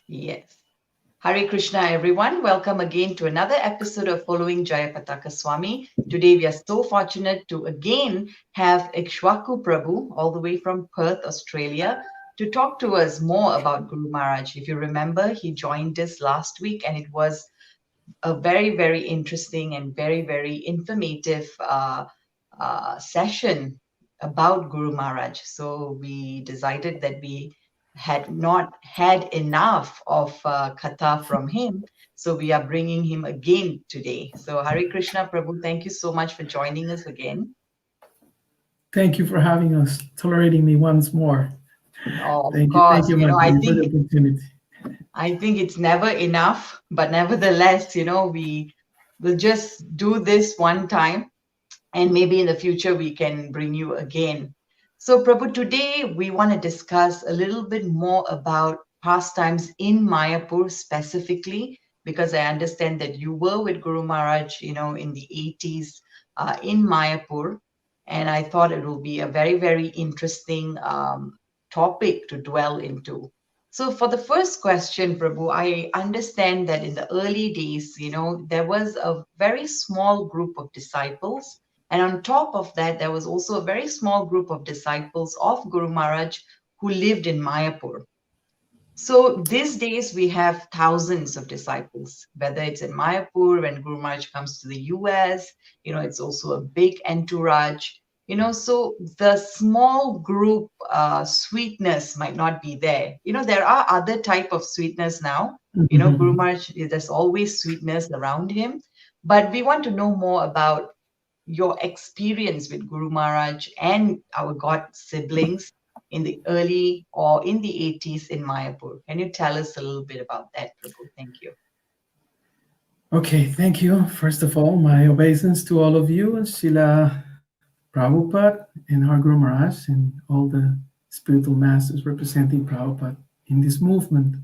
Yes. Hare Krishna, everyone. Welcome again to another episode of Following Jayapataka Swami. Today, we are so fortunate to again have Ikshvaku Prabhu, all the way from Perth, Australia, to talk to us more about Guru Maharaj. If you remember, he joined us last week, and it was a very, very interesting and very, very informative session about Guru Maharaj. So we decided that we had not had enough of katha from him. So we are bringing him again today. So Hare Krishna Prabhu, thank you so much for joining us again. Thank you for having us, tolerating me once more. Oh, of Thank course, you, you know, Mataji, for the opportunity. I think it's never enough, but nevertheless, we will just do this one time, and maybe in the future we can bring you again. So, Prabhu, today we want to discuss a little bit more about pastimes in Mayapur specifically, because I understand that you were with Guru Maharaj, in the 80s in Mayapur. And I thought it will be a very, very interesting topic to dwell into. So, for the first question, Prabhu, I understand that in the early days, there was a very small group of disciples, and on top of that, there was also a very small group of disciples of Guru Maharaj who lived in Mayapur. So these days, we have thousands of disciples, whether it's in Mayapur, when Guru Maharaj comes to the US, it's also a big entourage. So the small group sweetness might not be there. There are other type of sweetness now. Guru Mhm. Maharaj, there's always sweetness around him. But we want to know more about your experience with Guru Maharaj and our God siblings in the early or in the 80s in Mayapur. Can you tell us a little bit about that, Prabhu? Thank you. Okay, thank you. First of all, my obeisance to all of you, Srila Prabhupada and our Guru Maharaj and all the spiritual masters representing Prabhupada in this movement.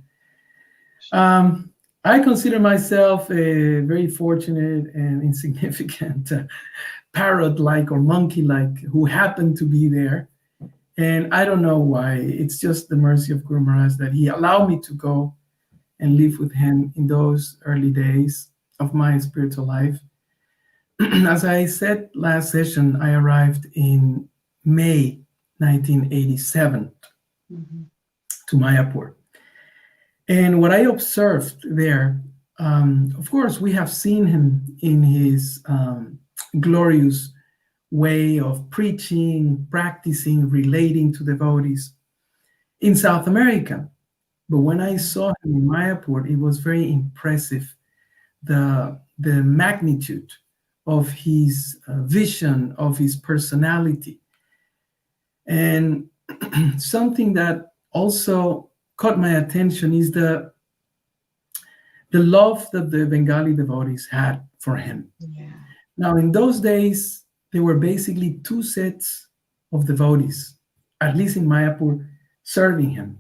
I consider myself a very fortunate and insignificant parrot-like or monkey-like who happened to be there. And I don't know why. It's just the mercy of Guru Maharaj that he allowed me to go and live with him in those early days of my spiritual life. As I said last session, I arrived in May 1987 Mhm. to Mayapur. And what I observed there, of course, we have seen him in his glorious way of preaching, practicing, relating to devotees in South America. But when I saw him in Mayapur, it was very impressive, the magnitude of his vision, of his personality. And something that also caught my attention is the love that the Bengali devotees had for him. Yeah. Now, in those days, there were basically two sets of devotees, at least in Mayapur, serving him.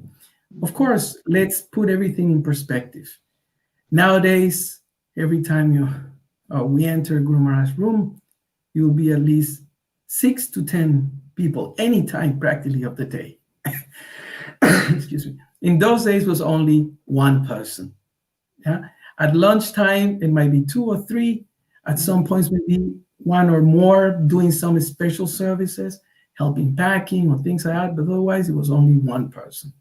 Of Mhm. course, let's put everything in perspective. Nowadays, every time we enter Guru Maharaj's room, you will be at least 6 to 10 people, anytime practically of the day. Excuse me. In those days, was only one person. Yeah. At lunchtime, it might be two or three. At some Mhm. points, maybe one or more doing some special services, helping packing or things like that. But otherwise, it was only one person,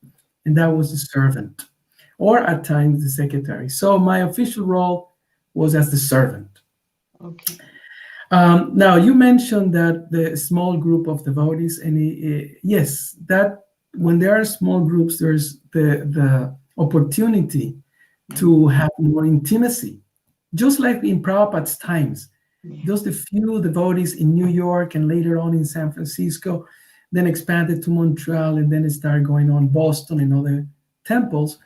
and that was the servant, or at times the secretary. So my official role was as the servant. Okay. Now, you mentioned that the small group of devotees, and yes, that when there are small groups, there's the opportunity to Mhm. have more intimacy. Just like in Prabhupada's times, Yeah. just a few devotees in New York and later on in San Francisco, then expanded to Montreal, and then it started going on Boston and other temples.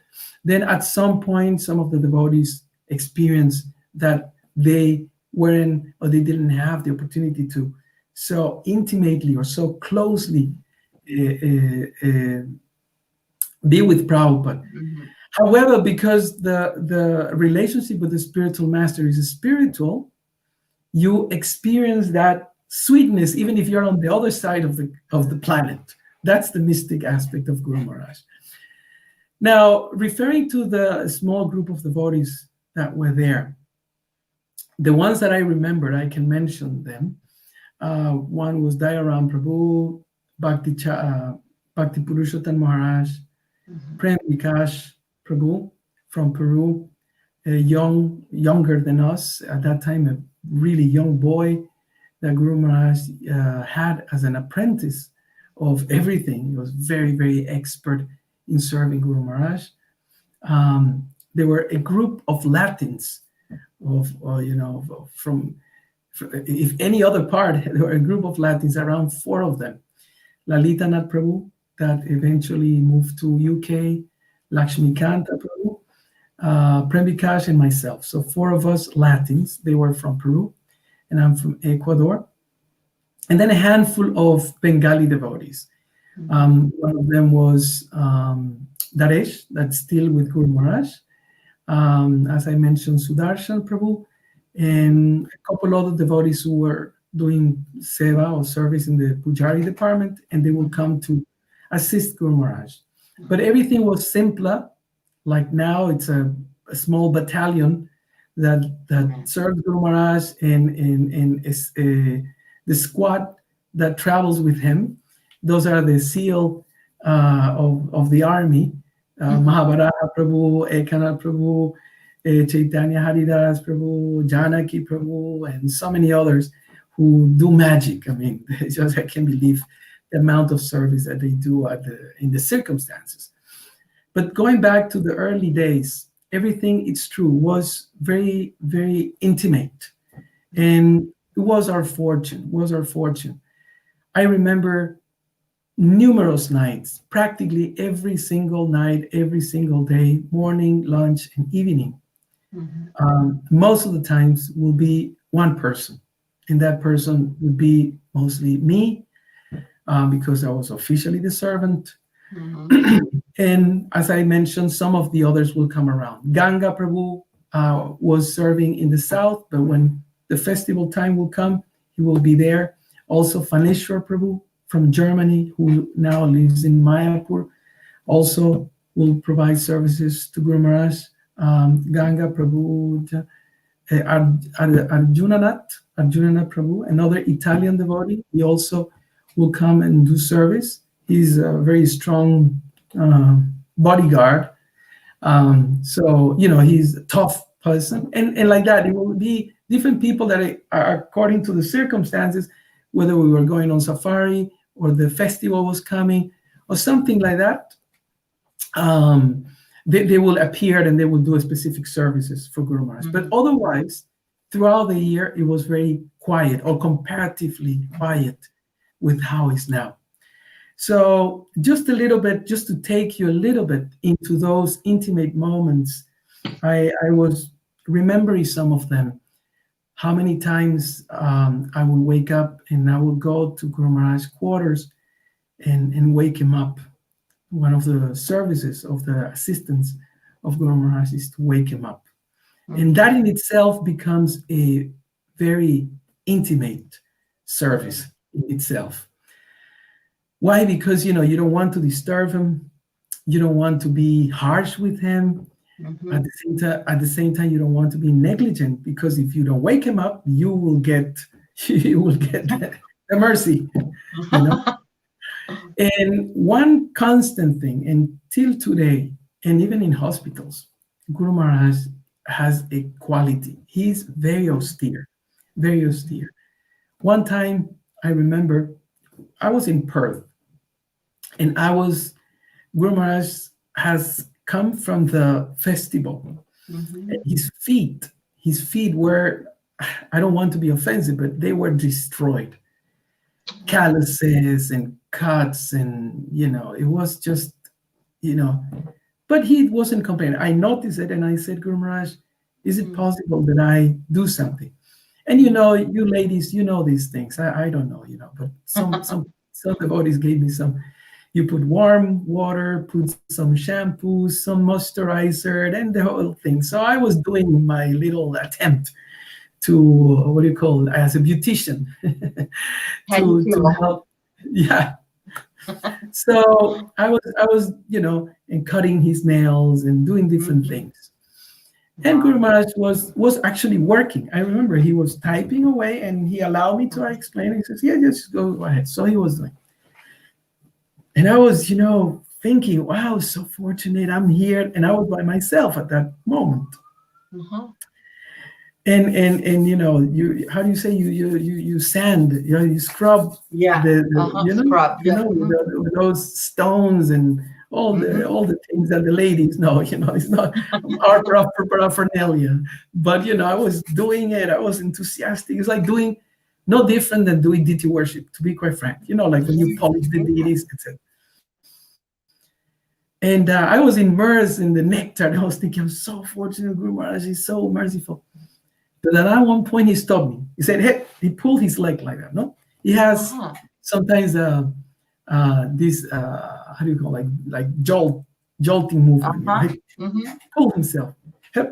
Then at some point, some of the devotees experienced that they weren't or they didn't have the opportunity to so intimately or so closely be with Prabhupada. Mhm. However, because the relationship with the spiritual master is spiritual, you experience that sweetness even if you're on the other side of the planet. That's the mystic aspect of Guru Maharaj. Now, referring to the small group of devotees that were there, the ones that I remember, I can mention them. One was Dayaram Prabhu, Bhakti Purushottam Maharaj, Mhm. Prem Vikash Prabhu from Peru, younger than us at that time, a really young boy that Guru Maharaj had as an apprentice of everything. He was very, very expert in serving Guru Maharaj. There were a group of Latins of, from if any other part, there were a group of Latins, around four of them. Lalita Nath Prabhu, that eventually moved to UK, Lakshmikanta Prabhu, Prem Vikash, and myself. So four of us Latins. They were from Peru, and I'm from Ecuador. And then a handful of Bengali devotees. One of them was Daresh, that's still with Guru Maharaj. As I mentioned, Sudarshan Prabhu, and a couple other devotees who were doing seva or service in the Pujari department, and they will come to assist Guru Maharaj. But everything was simpler. Like now, it's a small battalion that serves Guru Maharaj, and the squad that travels with him. Those are the SEAL of the army. Mahabharata Prabhu, Ekanath Prabhu, Chaitanya Haridas Prabhu, Janaki Prabhu, and so many others who do magic. I mean, I can't believe the amount of service that they do in the circumstances. But going back to the early days, everything, it's true, was very, very intimate. And it was our fortune, I remember numerous nights, practically every single night, every single day, morning, lunch, and evening. Most of the times will be one person, and that person would be mostly me, because I was officially the servant. And as I mentioned, some of the others will come around. Ganga Prabhu was serving in the south, but when the festival time will come, he will be there. Also, Faneshwar Prabhu from Germany, who now lives in Mayapur, also will provide services to Guru Maharaj. Ganga Prabhu, Arjunanath Prabhu, another Italian devotee, he also will come and do service. He's a very strong bodyguard. So, he's a tough person. And like that, it will be different people that are according to the circumstances, whether we were going on safari or the festival was coming or something like that. They will appear and they will do specific services for Guru Maharaj. But otherwise, throughout the year, it was very quiet, or comparatively quiet with how it's now. So just a little bit, just to take you a little bit into those intimate moments, I was remembering some of them. How many times I would wake up and I would go to Guru Maharaj's quarters and wake him up. One of the services of the assistants of Guru Maharaj is to wake him up. And that in itself becomes a very intimate service in itself. Why? Because, you don't want to disturb him. You don't want to be harsh with him. At the same time, you don't want to be negligent, because if you don't wake him up, you will get the mercy. And one constant thing, until today, and even in hospitals, Guru Maharaj has a quality. He's very austere, very austere. One time, I remember, I was in Perth, and Guru Maharaj has come from the festival. And his feet were, I don't want to be offensive, but they were destroyed. Calluses and cuts, and it was just, but he wasn't complaining. I noticed it, and I said, Guru Maharaj, is it possible that I do something? And you ladies, these things. I don't know, but some devotees gave me some. You put warm water, put some shampoo, some moisturizer, and the whole thing. So I was doing my little attempt to, what do you call it, as a beautician, to help. Yeah. So I was, and cutting his nails and doing different Mhm. things. And Guru Wow. Maharaj was actually working. I remember he was typing away, and he allowed me to Mhm. explain. He says, "Yeah, just go ahead." So he was doing, and I was, thinking, "Wow, so fortunate I'm here," and I was by myself at that moment. Mhm. And you how do you say, you sand, you scrub Yeah. the Scrub. Yeah. Mhm. with those stones and Mhm. all the things that the ladies know. It's not our paraphernalia, but I was doing it. I was enthusiastic. It's like doing no different than doing deity worship, to be quite frank, like when you Mhm. polish the Yeah. deities, etc. And I was immersed in the nectar, and I was thinking, I'm so fortunate. Guru Maharaj is so merciful. But then at one point he stopped me. He said, "Hey," he pulled his leg like that. No, he has Uh-huh. sometimes this how do you call, like jolting movement. Uh-huh. He Mhm. pulled himself. Yep.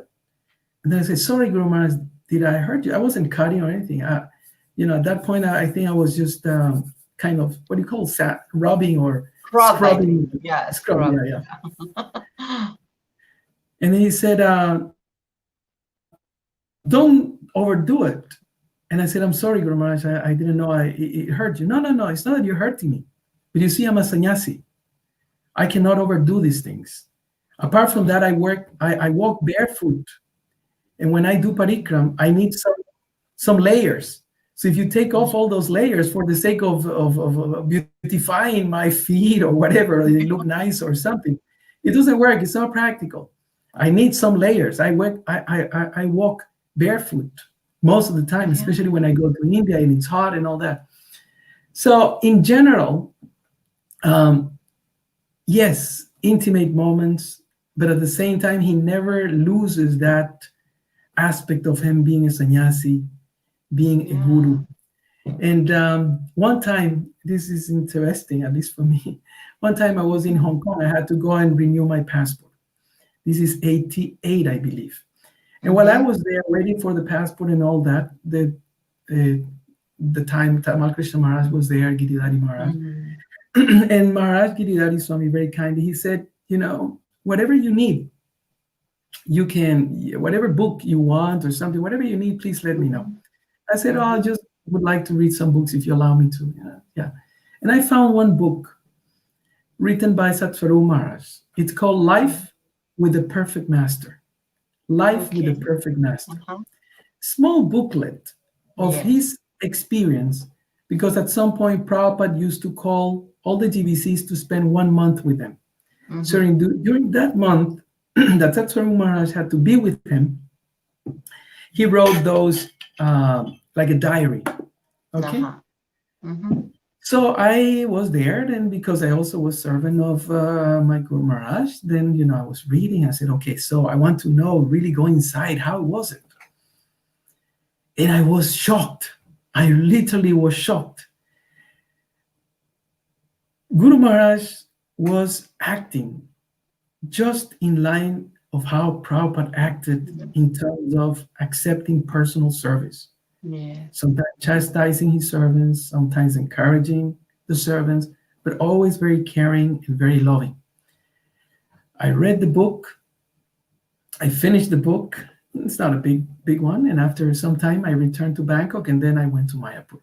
And then I said, "Sorry, Guru Maharaj, did I hurt you? I wasn't cutting or anything. At that point, I think I was just kind of, what do you call, rubbing or Scrub, I think. scrubbing, Yeah, scrub. scrub. Yeah, yeah." And then he said, "Don't overdo it." And I said, "I'm sorry, Guru Maharaj, I didn't know it hurt you." "No, no, no, it's not that you're hurting me. But you see, I'm a sannyasi. I cannot overdo these things. Apart from that, I walk barefoot. And when I do parikram, I need some layers. So if you take off all those layers for the sake of beautifying my feet or whatever, or they look nice or something, it doesn't work. It's not practical. I need some layers. I walk barefoot most of the time, Yeah. especially when I go to India and it's hot and all that. So in general, um, yes, intimate moments, but at the same time, he never loses that aspect of him being a sannyasi, being a Yeah. guru. And one time, this is interesting, at least for me. One time I was in Mhm. Hong Kong, I had to go and renew my passport. This is 88, I believe. And while I Mhm. was there waiting for the passport and all that, uh, the time Tamal Krishna Maharaj was there, Giridhari Maharaj, Mhm. and Maharaj Giridhari Swami very kindly, he said, whatever you need, you can, whatever book you want or something, whatever you need, please let me know. Mhm. I said, "Oh, I Mhm. just would like to read some books if you allow me to." Yeah. And I found one book written by Satsvaru Maharaj. It's called Mhm. Life with the Perfect Master. Life with the Okay. Perfect Master. Uh-huh. Small booklet of Yes. his experience, because at some point Prabhupada used to call all the GBCs to spend 1 month with them. So Mhm. during that month that Satsvaru Maharaj had to be with him, he wrote those like a diary. Okay. Uh-huh. Mhm. So I was there, then because I also was servant of my Guru Maharaj. Then I was reading. I said, "Okay, so I want to know, really go inside. How was it?" And I was shocked. I literally was shocked. Guru Maharaj was acting just in line of how Prabhupada acted Mhm. in terms of accepting personal service. Yes. Sometimes chastising his servants, sometimes encouraging the servants, but always very caring and very loving. I read the book. I finished the book. It's not a big one. And after some time, I returned to Bangkok, and then I went to Mayapur.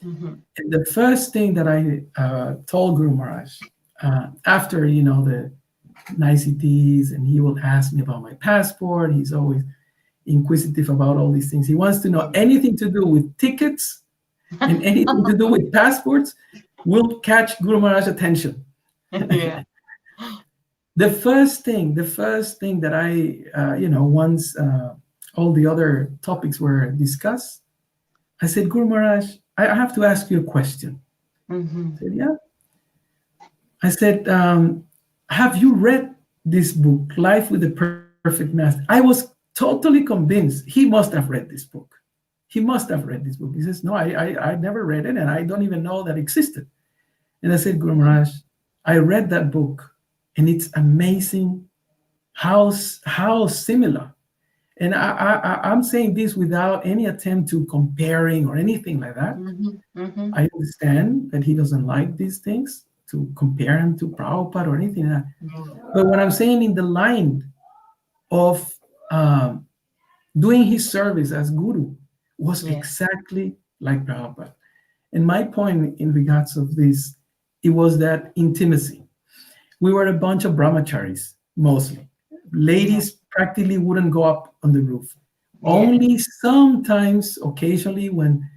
Mhm. And the first thing that I told Guru Maharaj, after the niceties, and he will ask me about my passport. He's always inquisitive about all these things. He wants to know Yes. anything to do with tickets and anything to do with passports will catch Guru Maharaj's attention. Yeah. The first thing that I, once all the other topics were discussed, I said, "Guru Maharaj, I have to ask you a question." Mhm. He said, "Yeah." I said, "Have you read this book, Life with the Perfect Master?" I was totally convinced he must have read this book. He must have read this book. He says, "No, I never read it, and I don't even know that existed." And I said, "Guru Mhm. Maharaj, I read that book, and it's amazing how similar." And I'm saying this without any attempt to comparing or anything like that. Mhm. Mhm. I understand that he doesn't like these things. to compare him to Prabhupada or anything like that. Mm. But what I'm saying in the line of doing his service as guru was Yeah. exactly like Prabhupada. And my point in regards of this, it was that intimacy. We were a bunch of brahmacharis, mostly. Yeah. Ladies practically wouldn't go up on the roof. Yeah. Only sometimes, occasionally, when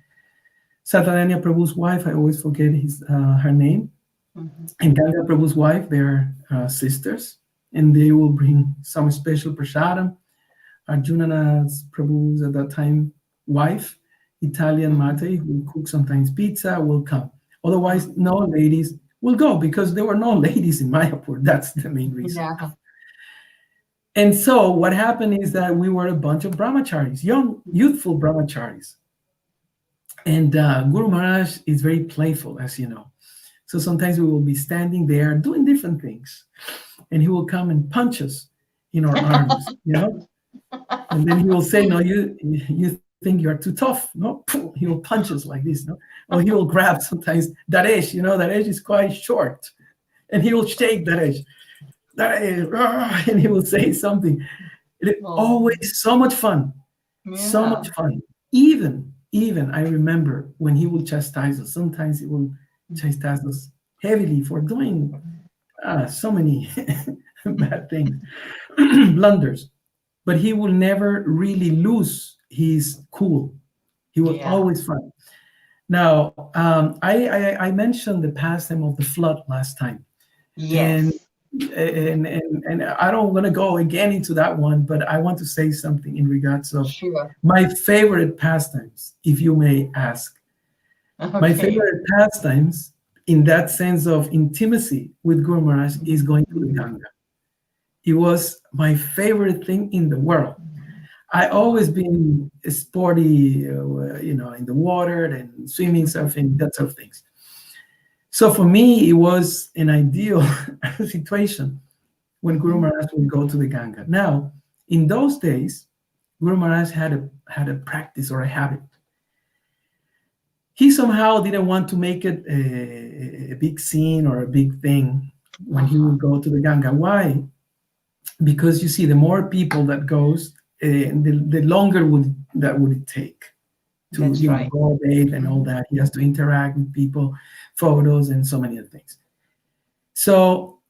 Sataranya Prabhu's wife, I always forget her name, Mhm. and Ganga Prabhu's wife, they're sisters, and they will bring some special prasadam. Arjunana's Prabhu's at that time wife, Italian Mhm. Mate, who cook sometimes pizza, will come. Otherwise, Mhm. no ladies will go because there were no ladies in Mayapur. That's the main reason. Yeah. And so what happened is that we were a bunch of brahmacharis, young, youthful brahmacharis. And Guru Maharaj is very playful, as you know. So sometimes we will be standing there doing different things, and he will come and punch us in our arms, and then he will say, "No, you think you are too tough?" No, he will punch us like this, no, or he will grab sometimes Daresh. Daresh is quite short, and he will shake Daresh, and he will say something. It Oh, always so much fun, so yeah. much fun. Even I remember when he will chastise us. Sometimes he will chastise us heavily for doing so many bad things, blunders. But he will never really lose his cool. He was Yeah. always fun. Now, I mentioned the pastime of the flood last time, and Yes. and I don't want to go again into that one, but I want to say something in regards of Sure. my favorite pastimes, if you may ask. My Okay. favorite pastimes, in that sense of intimacy with Guru Maharaj, is going to the Ganga. It was my favorite thing in the world. I always been sporty, in the water and swimming, surfing, that sort of things. So for me, it was an ideal situation when Guru Mhm. Maharaj would go to the Ganga. Now, in those days, Guru Maharaj had a practice or a habit. He somehow didn't want to make it a big scene or a big thing when he Uh-huh. would go to the Ganga. Why? Because you see, the more people that goes, the longer would it take to That's right. go bathe and all Mhm. that. He has to interact with people, photos, and so many other things. So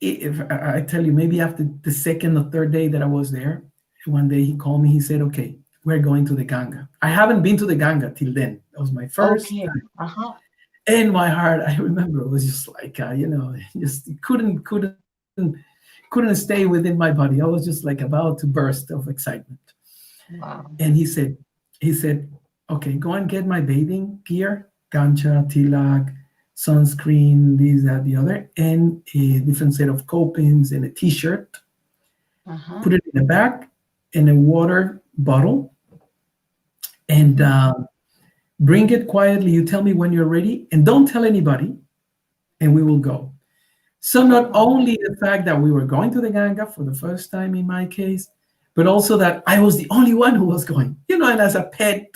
if I tell you, maybe after the second or third day that I was there, one day he called me. He said, "Okay, we're going to the Ganga." I haven't been to the Ganga till then. That was my first Okay. time. Uh-huh. In my heart, I remember it was just like, just couldn't stay within my body. I was just like about to burst of excitement. Wow. And he said, "Okay, go and get my bathing gear, gancha, tilak, sunscreen, this, that, the other, and a different set of copings and a t-shirt. Uh-huh. Put it in a bag and a water bottle, and Mhm. bring it quietly. You tell me when you're ready, and don't tell anybody, and we will go." So not Oh, only the fact that we were going to the Ganga for the first time in my case, but also that I was the only one who was going. And as a pet,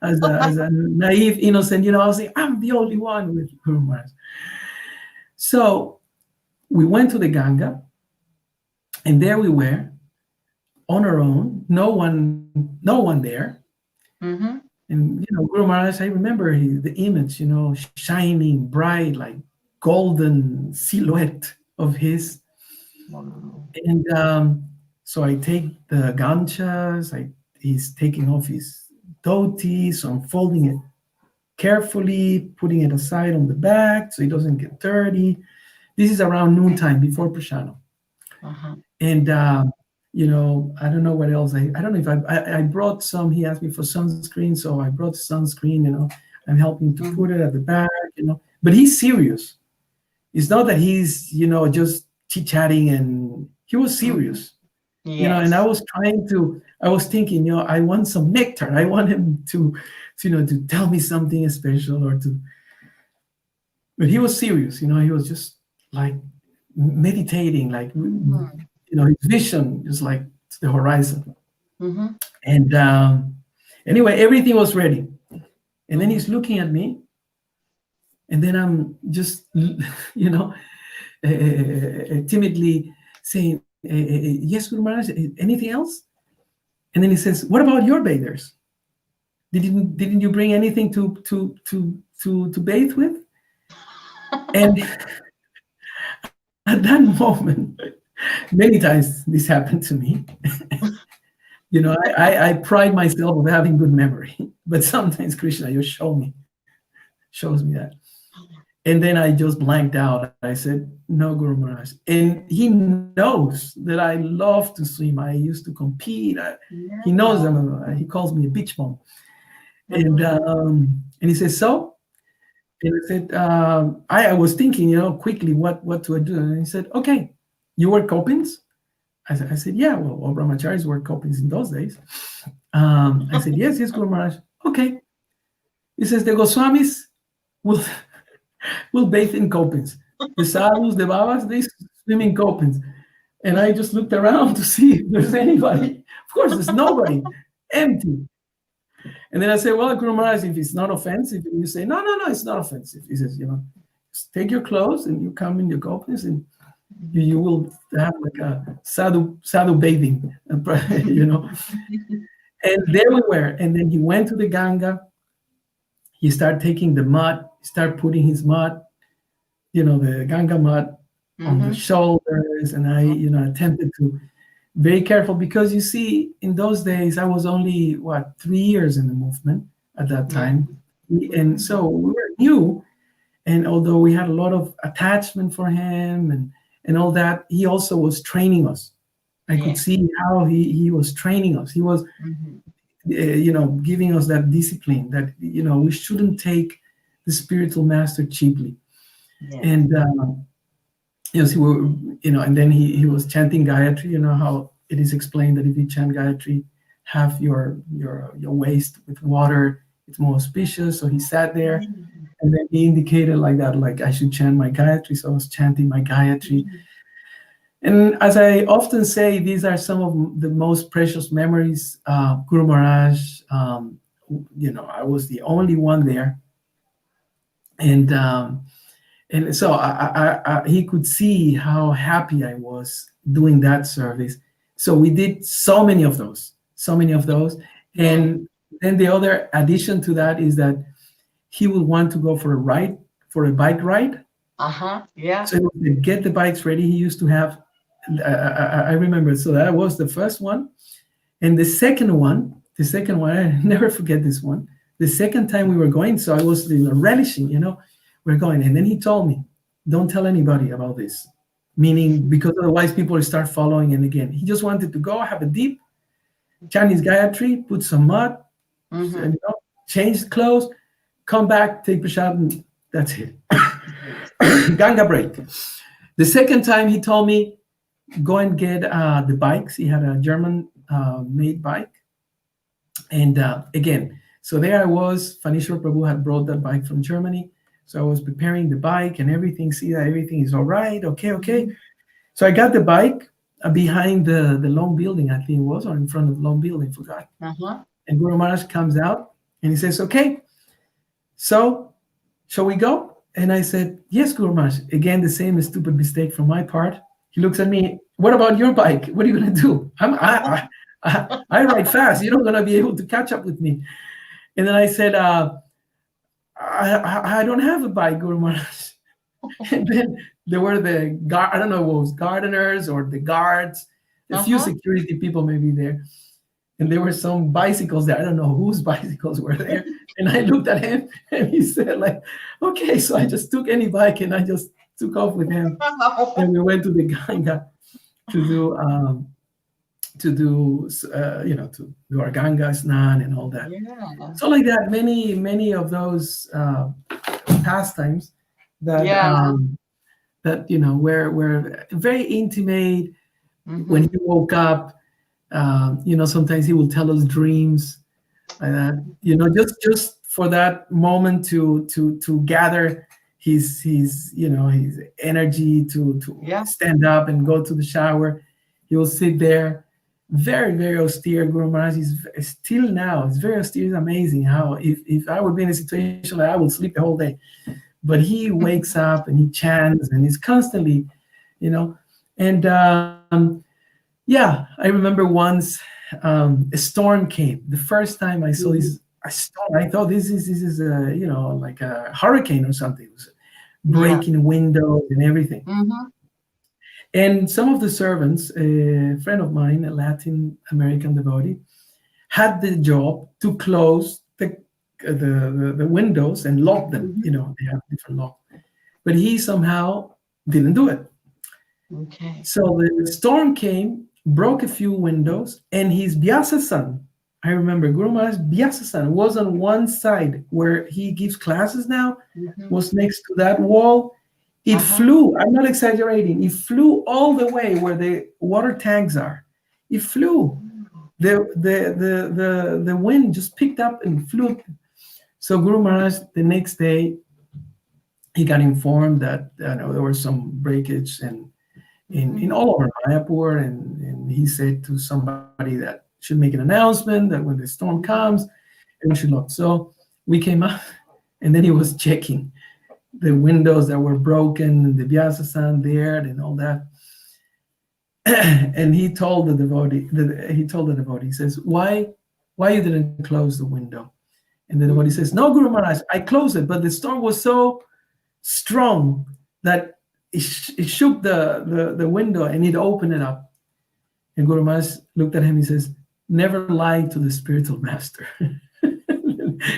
as a naive, innocent, I was saying, I'm the only one with Guru Maharaj. So we went to the Ganga, and there we were on our own, no one there. mm-hmm. And Guru Maharaj, I remember the image, shining bright, like golden silhouette of his. Wow. And so I take the ganchas. He's taking off his dhoti, so I'm folding it carefully, putting it aside on the back so it doesn't get dirty. This is around noontime before prashana. Uh-huh. And I don't know what else. I don't know if I brought some. He asked me for sunscreen, so I brought sunscreen. I'm helping to Mhm. put it at the back. But he's serious. It's not that he's just chit chatting, and he was Mhm. serious. And Yes. I was thinking, I want some nectar. I want him to tell me something special but he was serious. He was just like meditating, like Mhm. his vision is like to the horizon. Mhm. And anyway, everything was ready. And then Mhm. he's looking at me, And then I'm just, timidly saying, yes, Guru Maharaj, anything else? And then he says, what about your bathers? Didn't you bring anything to bathe with? And at that moment, many times this happened to me. I pride myself of having good memory, but sometimes Krishna just shows me that. And then I just blanked out. I said, no, Guru Maharaj. And he knows that I love to swim. I used to compete. He knows he calls me a beach bum. And he says, so? And I said, I was thinking, quickly what to do. And he said, okay, you wear copings? I said, yeah, well, all brahmacharis wore copings in those days. I said, yes, Guru Maharaj. Okay. He says, the Goswamis will will bathe in copings. The sadhus, the babas, they swim in copings. And I just looked around to see if there's anybody. Of course, there's nobody. Empty. And then I say, well, Guru Maharaj, if it's not offensive, and you say, no, it's not offensive. He says, just take your clothes and you come in your copings and you will have like a sadhu bathing, And there we were. And then he went to the Ganga. He started taking the mud, started putting his mud, the Ganga mud on the shoulders. And I, attempted to very careful because you see, in those days, I was only 3 years in the movement at that time. And so we were new. And although we had a lot of attachment for him and all that, he also was training us. I could see how he was training us. He was, giving us that discipline that, we shouldn't take the spiritual master cheaply. And, yes, and then he was chanting Gayatri, how it is explained that if you chant Gayatri, have your waist with water, it's more auspicious. So he sat there and then he indicated like that, like I should chant my Gayatri. So I was chanting my Gayatri. And as I often say, these are some of the most precious memories. Guru Maharaj, I was the only one there. And so he could see how happy I was doing that service. So we did so many of those. And then the other addition to that is that he would want to go for a bike ride. Yeah. So he would get the bikes ready. He used to have, I remember, so that was the first one. And the second one, I never forget this one. The second time we were going, so I was relishing, we're going. And then he told me, don't tell anybody about this. Meaning, because otherwise people will start following. And again, he just wanted to go have a dip, chant his Gayatri, put some mud, and, change clothes, come back, take prasad, and that's it. Ganga break. The second time he told me, go and get the bikes. He had a German made bike. And again, so there I was, Fanishwar Prabhu had brought that bike from Germany. So I was preparing the bike and everything, see that everything is all right, okay. So I got the bike behind the long building, I think it was, or in front of the long building, forgot. And Guru Maharaj comes out and he says, okay, so shall we go? And I said, yes, Guru Maharaj. Again, the same stupid mistake from my part. He looks at me, what about your bike? What are you going to do? I ride fast. You're not going to be able to catch up with me. And then I said, I don't have a bike, Guru Maharaj. And then there were I don't know what was gardeners or the guards, a few security people maybe there. And there were some bicycles there. I don't know whose bicycles were there. And I looked at him and he said like, okay. So I just took any bike and I just took off with him. And we went to the Ganga to do our Ganga Snan and all that. Yeah. So like that, many of those pastimes that were very intimate. When he woke up, sometimes he will tell us dreams like that. Just for that moment to gather his energy to stand up and go to the shower. He will sit there, very, very austere. Guru Maharaj is still now. It's very austere. It's amazing how if I would be in a situation like I would sleep the whole day. but he wakes up and he chants and he's constantly, you know. And yeah, I remember once a storm came. The first time I saw Mhm. this a storm, I thought this is a, like a hurricane or something. It was Yeah. breaking windows and everything. Mm-hmm. And some of the servants, a friend of mine, a Latin American devotee, had the job to close the windows and lock them. Mm-hmm. They have different lock, but he somehow didn't do it. Okay. So the storm came, broke a few windows, and his Vyasa-san, I remember Guru Maharaj Vyasa-san was on one side where he gives classes now, Mm-hmm. was next to that wall. It Uh-huh. flew, I'm not exaggerating, it flew all the way where the water tanks are. It flew. The wind just picked up and flew. So Guru Maharaj, the next day, he got informed that there was some breakage and in Mm-hmm. all over Mayapur, and he said to somebody that should make an announcement that when the storm comes, everyone should look. So we came up, and then he was checking the windows that were broken, the Vyasa-san there, and all that. And he says, why you didn't close the window? And the devotee says, Mm-hmm. no, Guru Maharaj, I closed it, but the storm was so strong that it shook the window and it opened it up. And Guru Maharaj looked at him. He says, never lie to the spiritual master.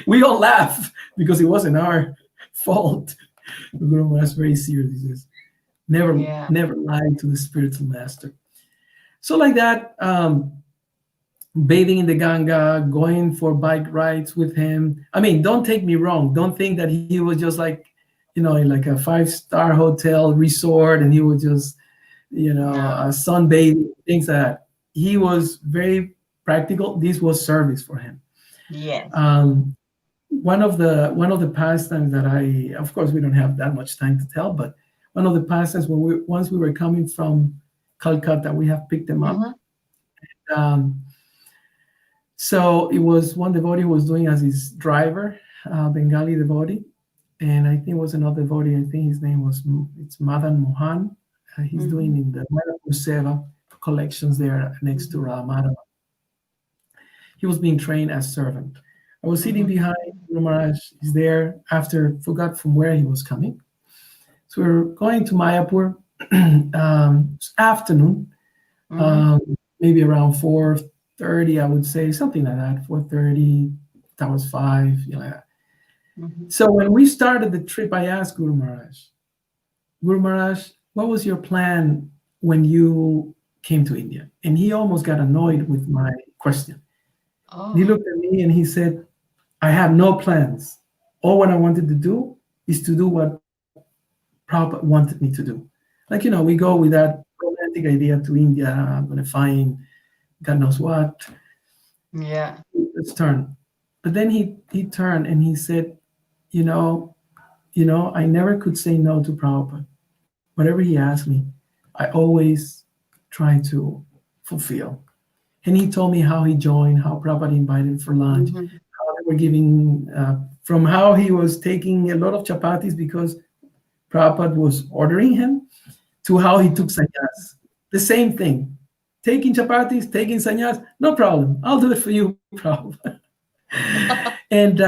We all laugh because it wasn't our fault. The Guru Maharaj is very serious. He says, Yeah. never lie to the spiritual master. So like that, bathing in the Ganga, going for bike rides with him. I mean, don't take me wrong. Don't think that he was just like, like a 5-star hotel resort and he was just, No. sunbathing, things like that. He was very practical. This was service for him. Yes. One of the pastimes that of course, we don't have that much time to tell, but one of the pastimes once we were coming from Calcutta, we have picked them up. Mm-hmm. Um, So it was one devotee who was doing as his driver, Bengali devotee, and I think it was another devotee. I think his name was it's Madan Mohan. He's doing Mm-hmm. in the Mayapur Seva collections there next to Mm-hmm. Radha. He was being trained as servant. I was sitting Mm-hmm. behind Guru Maharaj. He's there after forgot from where he was coming. So we are going to Mayapur. It's afternoon, Mm-hmm. um, maybe around 4:30, I would say, something like that. 4:30, that was 5, like that. Mm-hmm. So when we started the trip, I asked Guru Maharaj, what was your plan when you came to India? And he almost got annoyed with my question. He Oh. looked at me and he said, I have no plans. All what I wanted to do is to do what Prabhupada wanted me to do. Like, we go with that romantic idea to India. I'm going to find God knows what. Yeah. Let's turn. But then he turned and he said, you know, I never could say no to Prabhupada. Whatever he asked me, I always try to fulfill. And he told me how he joined, how Prabhupada invited for lunch, Mm-hmm. how they were giving, from how he was taking a lot of chapatis because Prabhupada was ordering him, to how he took Mm-hmm. sannyas. The same thing. Taking chapatis, taking sannyas, no problem. I'll do it for you, Prabhupada. and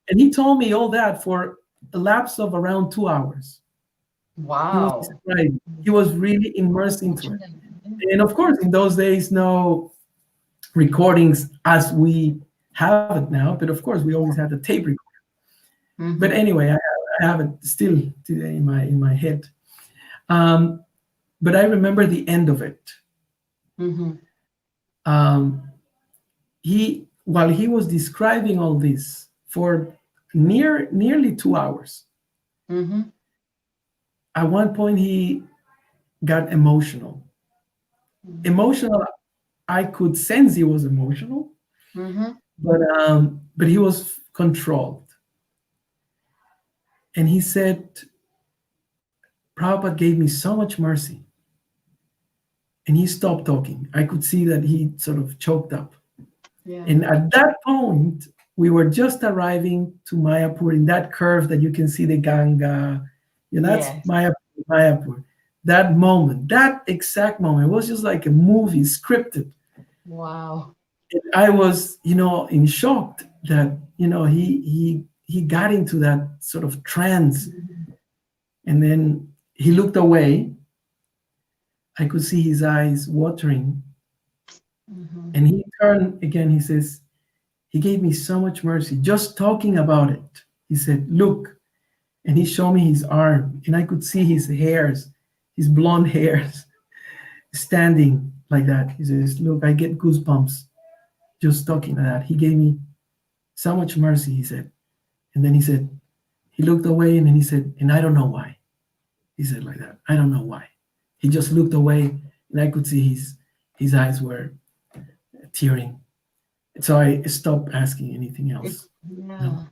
and he told me all that for a lapse of around 2 hours. He was Wow. describing. He was really immersed into it. And of course, in those days, no recordings as we have it now. But of course, we always had the tape recorder. But Mm-hmm. anyway, I have it still today in my head. Um, but I remember the end of it. Mm-hmm. Um, while he was describing all this for nearly 2 hours, Mm-hmm. at one point he got emotional. Emotional. I could sense he was emotional, Mm-hmm. but he was controlled. And he said, Prabhupada gave me so much mercy. And he stopped talking. I could see that he sort of choked up. Yeah. And at that point, we were just arriving to Mayapur in that curve that you can see the Ganga. That's Yes. Mayapur. That moment, that exact moment, it was just like a movie scripted. Wow. I was, in shock that, he got into that sort of trance, Mhm. and then he looked away. I could see his eyes watering, Mhm. and he turned again. He says, he gave me so much mercy just talking about it. He said, look, and he showed me his arm, and I could see his hairs, his blonde hairs, standing like that. He says, look, I get goosebumps just talking to that. He gave me so much mercy, he said. And then he said, he looked away, and then he said, and I don't know why. He said like that. I don't know why. He just looked away, and I could see his eyes were tearing. So I stopped asking anything It, else. You know? yeah.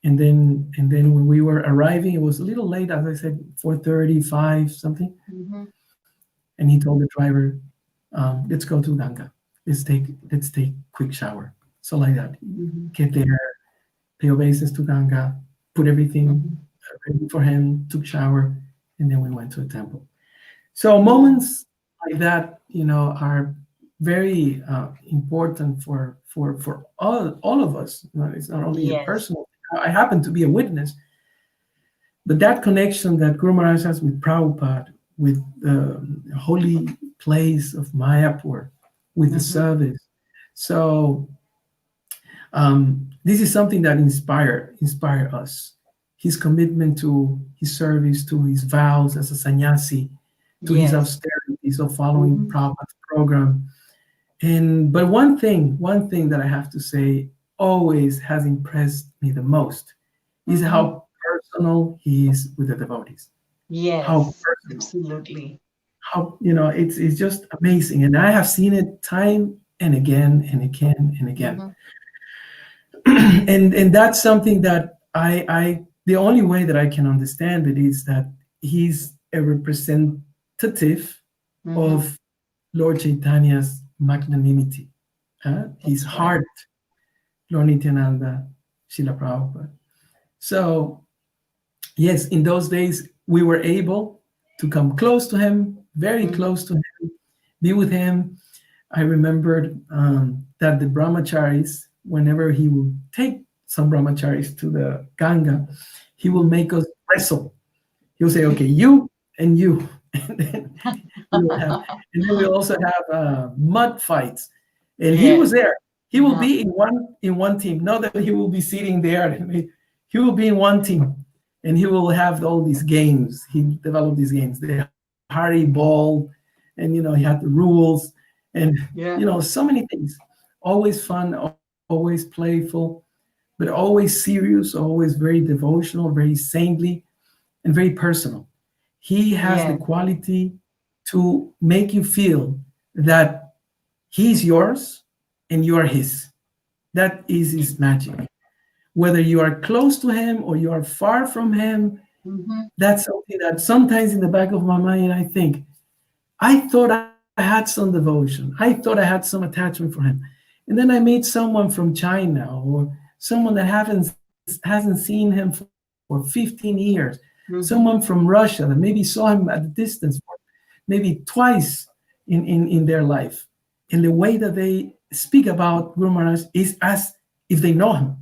And then when we were arriving, it was a little late, as I said, 4:35 something. Mhm. And he told the driver, let's go to Ganga. Let's take quick shower. So like that. Mhm. Get there, pay obeisance to Ganga, put everything Mhm. ready for him, took shower, and then we went to a temple. So Yeah. moments like that, are very important for all of us. It's not only a Yes. personal. I happen to be a witness, but that connection that Guru Maharaj has with Prabhupada, with the holy place of Mayapur, with the Mhm. service. So this is something that inspire us. His commitment to his service, to his vows as a sannyasi, to his Yes. austerities of following Mhm. Prabhupada's program. And but one thing that I have to say always has impressed me the most is Mhm. how personal he is with the devotees. How Yes. personal, Absolutely. how it's just amazing, and I have seen it time and again and again and again. Mhm. And that's something that I the only way that I can understand it is that he's a representative Mhm. of Lord Chaitanya's magnanimity, his That's right. heart, Lord Nityananda, Srila Prabhupada. So yes, in those days we were able to come close to him, very Mhm. close to him, be with him. I remembered that the brahmacharis, whenever he would take some brahmacharis to the Ganga, he will Mhm. make us wrestle. He'll say, "Okay, you and you," and then we will have, and then we also have mud fights. And he was Yes. there. He will Uh-huh. be in one team. Not that he will be sitting there. He will be in one team, and he will have all these games. He developed these games. The Harry Ball, and he had the rules, and Yeah. so many things. Always fun, always playful, but always serious, always very devotional, very saintly, and very personal. He has the Yes. quality to make you feel that he's yours and you are his. That is his magic. Whether you are close to him or you are far from him, Mhm. that's something that sometimes in the back of my mind I think, I thought I had some devotion. I thought I had some attachment for him. And then I meet someone from China or someone that hasn't seen him for 15 years, someone from Mhm. Russia that maybe saw him at a distance for maybe twice in their life. And the way that they speak about Guru Maharaj is as if they know him,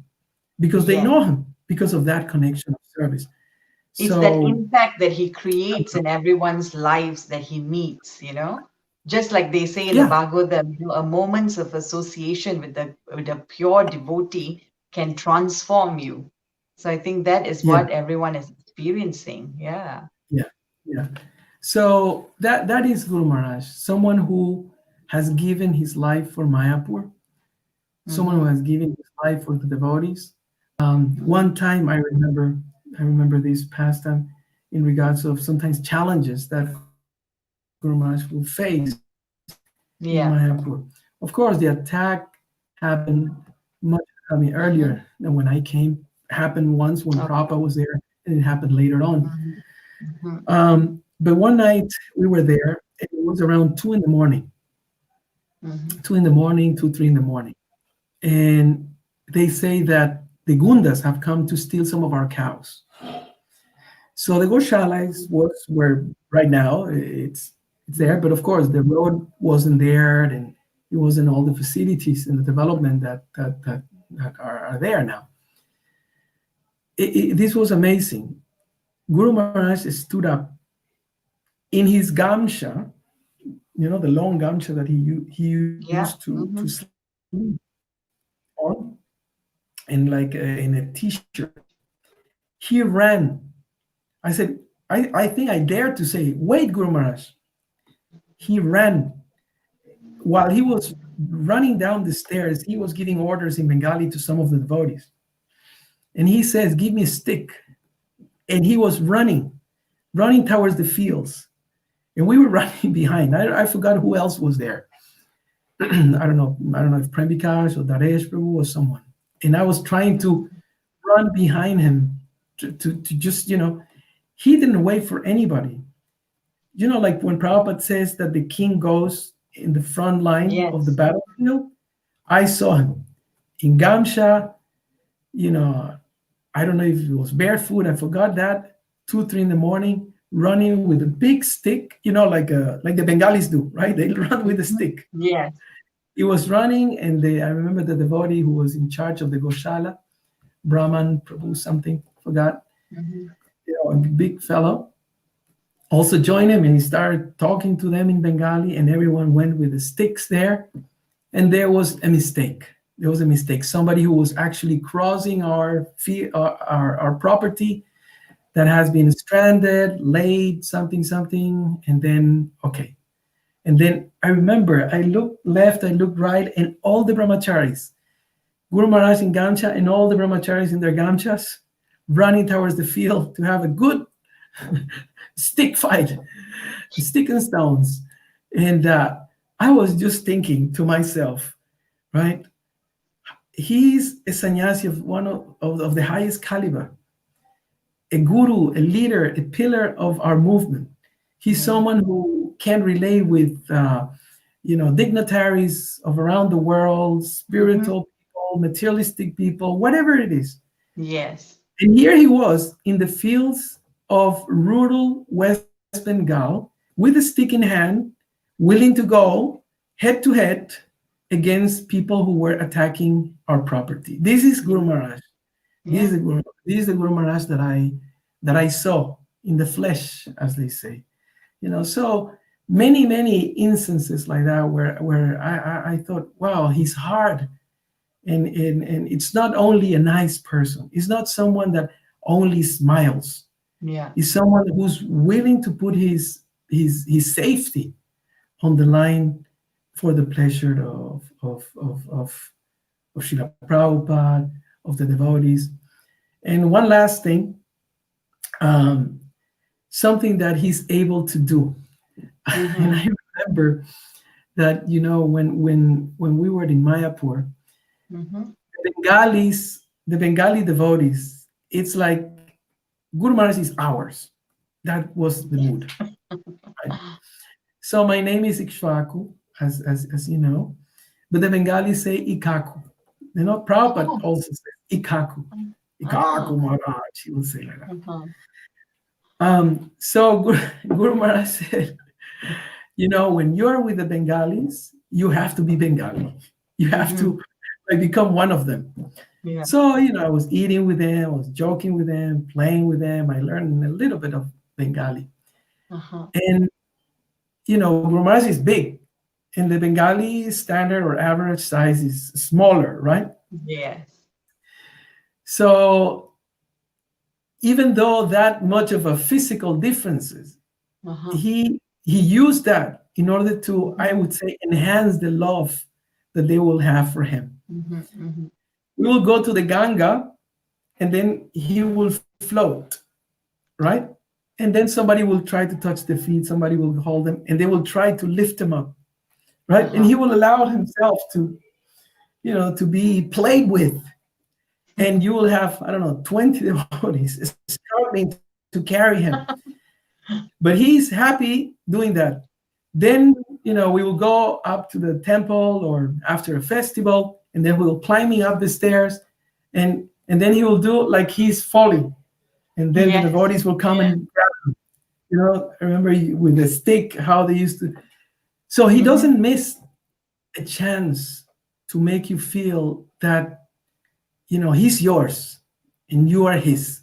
because they Yes. know him because of that connection of service. It's that So, impact that he creates in everyone's lives that he meets. Just like they say in the yeah, Bhagavatam, a moments of association with a pure devotee can transform you. So I think that is yeah, what everyone is experiencing. Yeah. yeah, yeah. So that is Guru Maharaj, someone who has given his life for Mayapur, someone who Mm-hmm. has given his life for the devotees. Mm-hmm. One time I remember this pastime in regards of sometimes challenges that Guru Maharaj will face in Mayapur. Of course, Yeah. the attack happened much, earlier than when I Mm-hmm. came. Happened once when Prabhupada was there, Okay. and it happened later on. Mm-hmm. Mm-hmm. But one night we were there, and it was around 2 in the morning, Mm-hmm. 2 in the morning, 2, 3 in the morning. And they say that the Gundas have come to steal some of our cows. So the Goshala was where right now it's there, but of course the road wasn't there, and it wasn't all the facilities and the development that are there now. This was amazing. Guru Maharaj stood up in his gamsha, the long gamsha that he used Yeah. to sleep on, and like in a t-shirt. He ran. I said, I think I dared to say, wait, Guru Maharaj. He ran. While he was running down the stairs, he was giving orders in Bengali to some of the devotees. And he says, give me a stick. And he was running towards the fields. And we were running behind. I forgot who else was there. I don't know if Prembikash or Daresh Prabhu or someone. And I was trying to run behind him to just, he didn't wait for anybody. Like when Prabhupada says that the king goes in the front line of the battlefield, I saw him in Gamsha, I don't know if it was barefoot, I forgot that, 2, 3 in the morning, running with a big stick, like the Bengalis do, right? They run with a stick. Yes. He was running, and I remember the devotee who was in charge of the Goshala, Brahman Prabhu something, forgot, a big fellow, also joined him, and he started talking to them in Bengali, and everyone went with the sticks there, and there was a mistake. Somebody who was actually crossing our property that has been stranded, late, something, and then, okay. And then I remember I looked left, I looked right, and all the brahmacharis, Guru Maharaj in Gamcha and all the brahmacharis in their Gamchas, running towards the field to have a good stick fight, stick and stones. And I was just thinking to myself, right? He's a sannyasi of one of the highest caliber, a guru, a leader, a pillar of our movement. He's someone who can relate with, dignitaries of around the world, spiritual people, materialistic people, whatever it is. Yes. And here he was in the fields of rural West Bengal with a stick in hand, willing to go head to head against people who were attacking our property. This is Guru Maharaj. Yeah. This is the Guru Maharaj that I saw in the flesh, as they say. So many instances like that where I thought, wow, he's hard. And it's not only a nice person. It's not someone that only smiles. Yeah. He's someone who's willing to put his safety on the line for the pleasure of Srila Prabhupada, of the devotees. And one last thing, something that he's able to do. And I remember that, when we were in Mayapur, the Bengali devotees, it's like Guru Maharaj is ours. That was the mood. Right? So my name is Ikshvaku, as you know, but the Bengalis say Ikaku. Prabhupada also says Ikaku. Ikaku Maharaj, he will say like that. So Guru Maharaj said, when you're with the Bengalis, you have to be Bengali. You have to become one of them. Yeah. So, I was eating with them, I was joking with them, playing with them. I learned a little bit of Bengali. And, Guru Maharaj is big, and the Bengali standard or average size is smaller, right? Yes. So even though that much of a physical differences, he used that in order to, I would say, enhance the love that they will have for him. We will go to the Ganga, and then he will float, right? And then somebody will try to touch the feet, somebody will hold them, and they will try to lift him up, right? And he will allow himself to, to be played with. And you will have, 20 devotees struggling to carry him. But he's happy doing that. Then, we will go up to the temple or after a festival, and then we'll climbing up the stairs, and then he will do like he's falling, and then the Yes. devotees will come Yeah. and grab. I remember with the stick how they used to. So he Mm-hmm. doesn't miss a chance to make you feel that he's yours and you are his.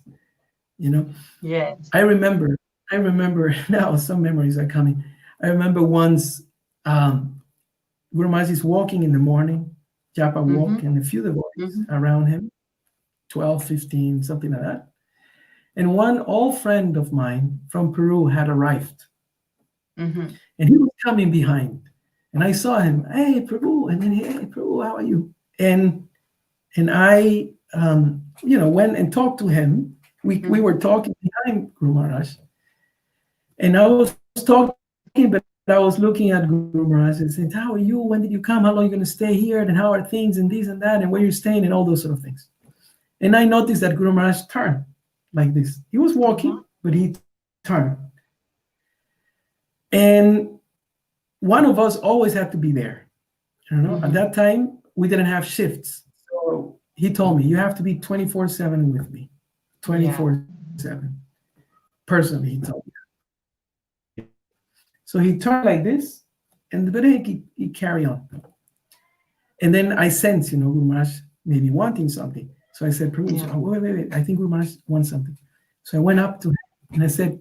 You know, Yes. I remember. I remember now. Some memories are coming. I remember once Guru Maharaj is walking in the morning. Japa Mm-hmm. walk and a few devotees Mm-hmm. around him, 12, 15, something like that. And one old friend of mine from Peru had arrived, Mm-hmm. and he was coming behind. And I saw him, hey, Prabhu. And then, hey, Prabhu, how are you? And I, went and talked to him. We Mm-hmm. were talking behind Guru Maharaj. And I was talking, but I was looking at Guru Maharaj and saying, how are you? When did you come? How long are you going to stay here? And how are things and this and that? And where you're staying and all those sort of things. And I noticed that Guru Maharaj turned like this. He was walking, Uh-huh. but he turned. And one of us always had to be there. At Mm-hmm. that time, we didn't have shifts. So he told me, you have to be 24/7 with me, Yeah. 24/7. Personally, he told me. So he turned like this, and but he carry on. And then I sense, Guru Maharaj maybe wanting something. So I said, Prabhu, Yeah. wait. I think Guru Maharaj wants something. So I went up to him and I said,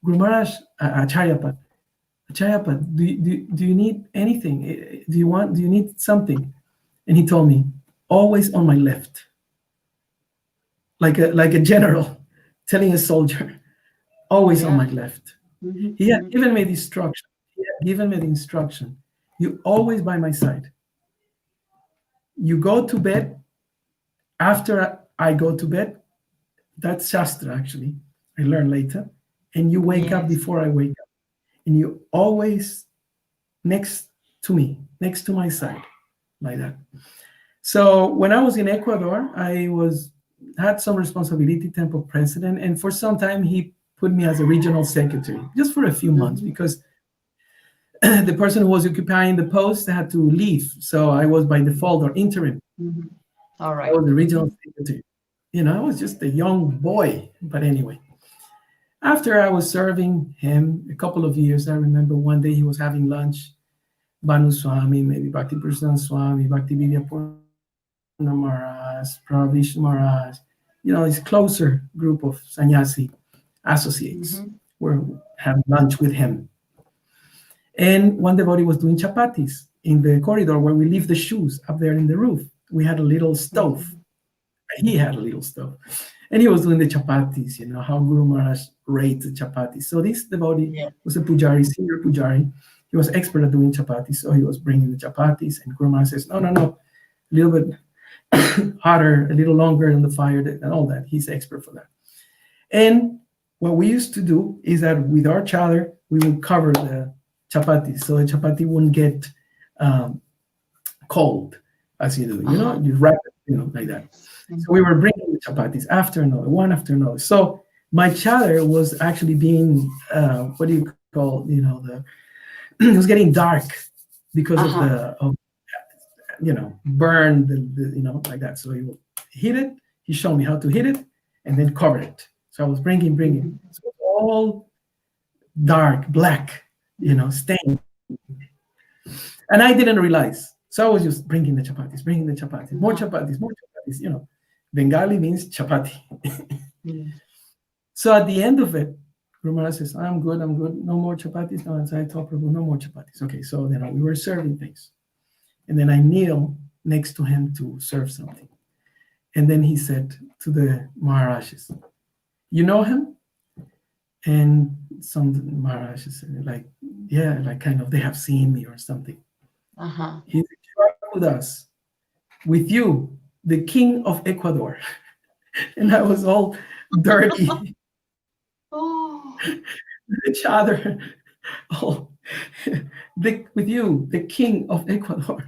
Guru Maharaj, Acharyapat, do you need anything? Do you need something? And he told me, always on my left, like a general telling a soldier, always on Yeah. my left. Mm-hmm. He had Mm-hmm. given me the instruction. You always by my side. You go to bed after I go to bed. That's Shastra, actually. I learned later. And you wake up Yes. before I wake up. And you always next to me, next to my side, like that. So when I was in Ecuador, I had some responsibility, temple president, and for some time he put me as a regional secretary, just for a few months, Mm-hmm. because the person who was occupying the post had to leave. So I was by default or interim. Mm-hmm. All I right. was the Mm-hmm. regional secretary. I was just a young boy. But anyway, after I was serving him a couple of years, I remember one day he was having lunch. Banu Swami, maybe Bhakti Prasanna Swami, Bhakti Vidya Purna Maharaj, Pravish Maharaj, his closer group of sannyasi associates Mm-hmm. were having lunch with him. And one devotee was doing chapatis in the corridor where we leave the shoes up there in the roof. We had a little stove. Mm-hmm. He had a little stove. And he was doing the chapatis, how Guru Maharaj rates the chapatis. So this devotee Yeah. was a pujari, senior pujari. He was expert at doing chapatis. So he was bringing the chapatis. And Guru Maharaj says, no, a little bit hotter, a little longer in the fire, and all that. He's expert for that. And what we used to do is that with our chadar, we would cover the chapati so the chapati wouldn't get um, cold as you do. Uh-huh. You wrap it, like that. Yes. So we Mm-hmm. were bringing the chapatis after another, one after another. So my chadar was actually being, what do you call, it was getting dark because of Uh-huh. burn like that. So he would hit it. He showed me how to hit it and then cover it. So I was bringing. Mm-hmm. So it's all dark, black, stained. And I didn't realize. So I was just bringing the chapatis, more Uh-huh. chapatis, more chapatis. Bengali means chapati. Mm-hmm. So at the end of it, Guru Maharaj says, I'm good. No more chapatis. No, so I told Prabhu, no more chapatis. Okay, so then we were serving things. And then I kneel next to him to serve something. And then he said to the Maharajas, you know him? And some Maharajas said, like, yeah, like kind of they have seen me or something. Uh-huh. He's with us, with you, the king of Ecuador. And I was all dirty, Oh. each other. Oh, with you, the king of Ecuador.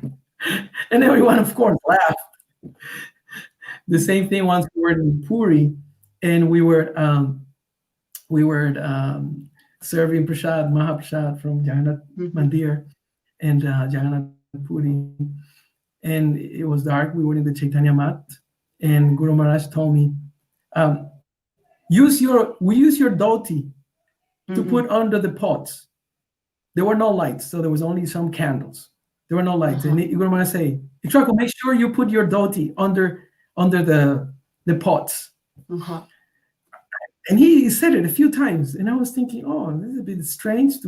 And everyone, of course, laughed. The same thing once we were in Puri, and we were serving prasad, Mahaprasad from Jagannath Mm-hmm. Mandir and Jagannath Puri. And and it was dark. We were in the Chaitanya mat, and Guru Maharaj told me, um, we use your dhoti to Mm-hmm. put under the pots. There were no lights, so there was only some candles. There were no lights. Uh-huh. And Guru Maharaj say, Ikshvaku, make sure you put your dhoti under the pots. Uh-huh. And he said it a few times, and I was thinking, oh, this is a bit strange to,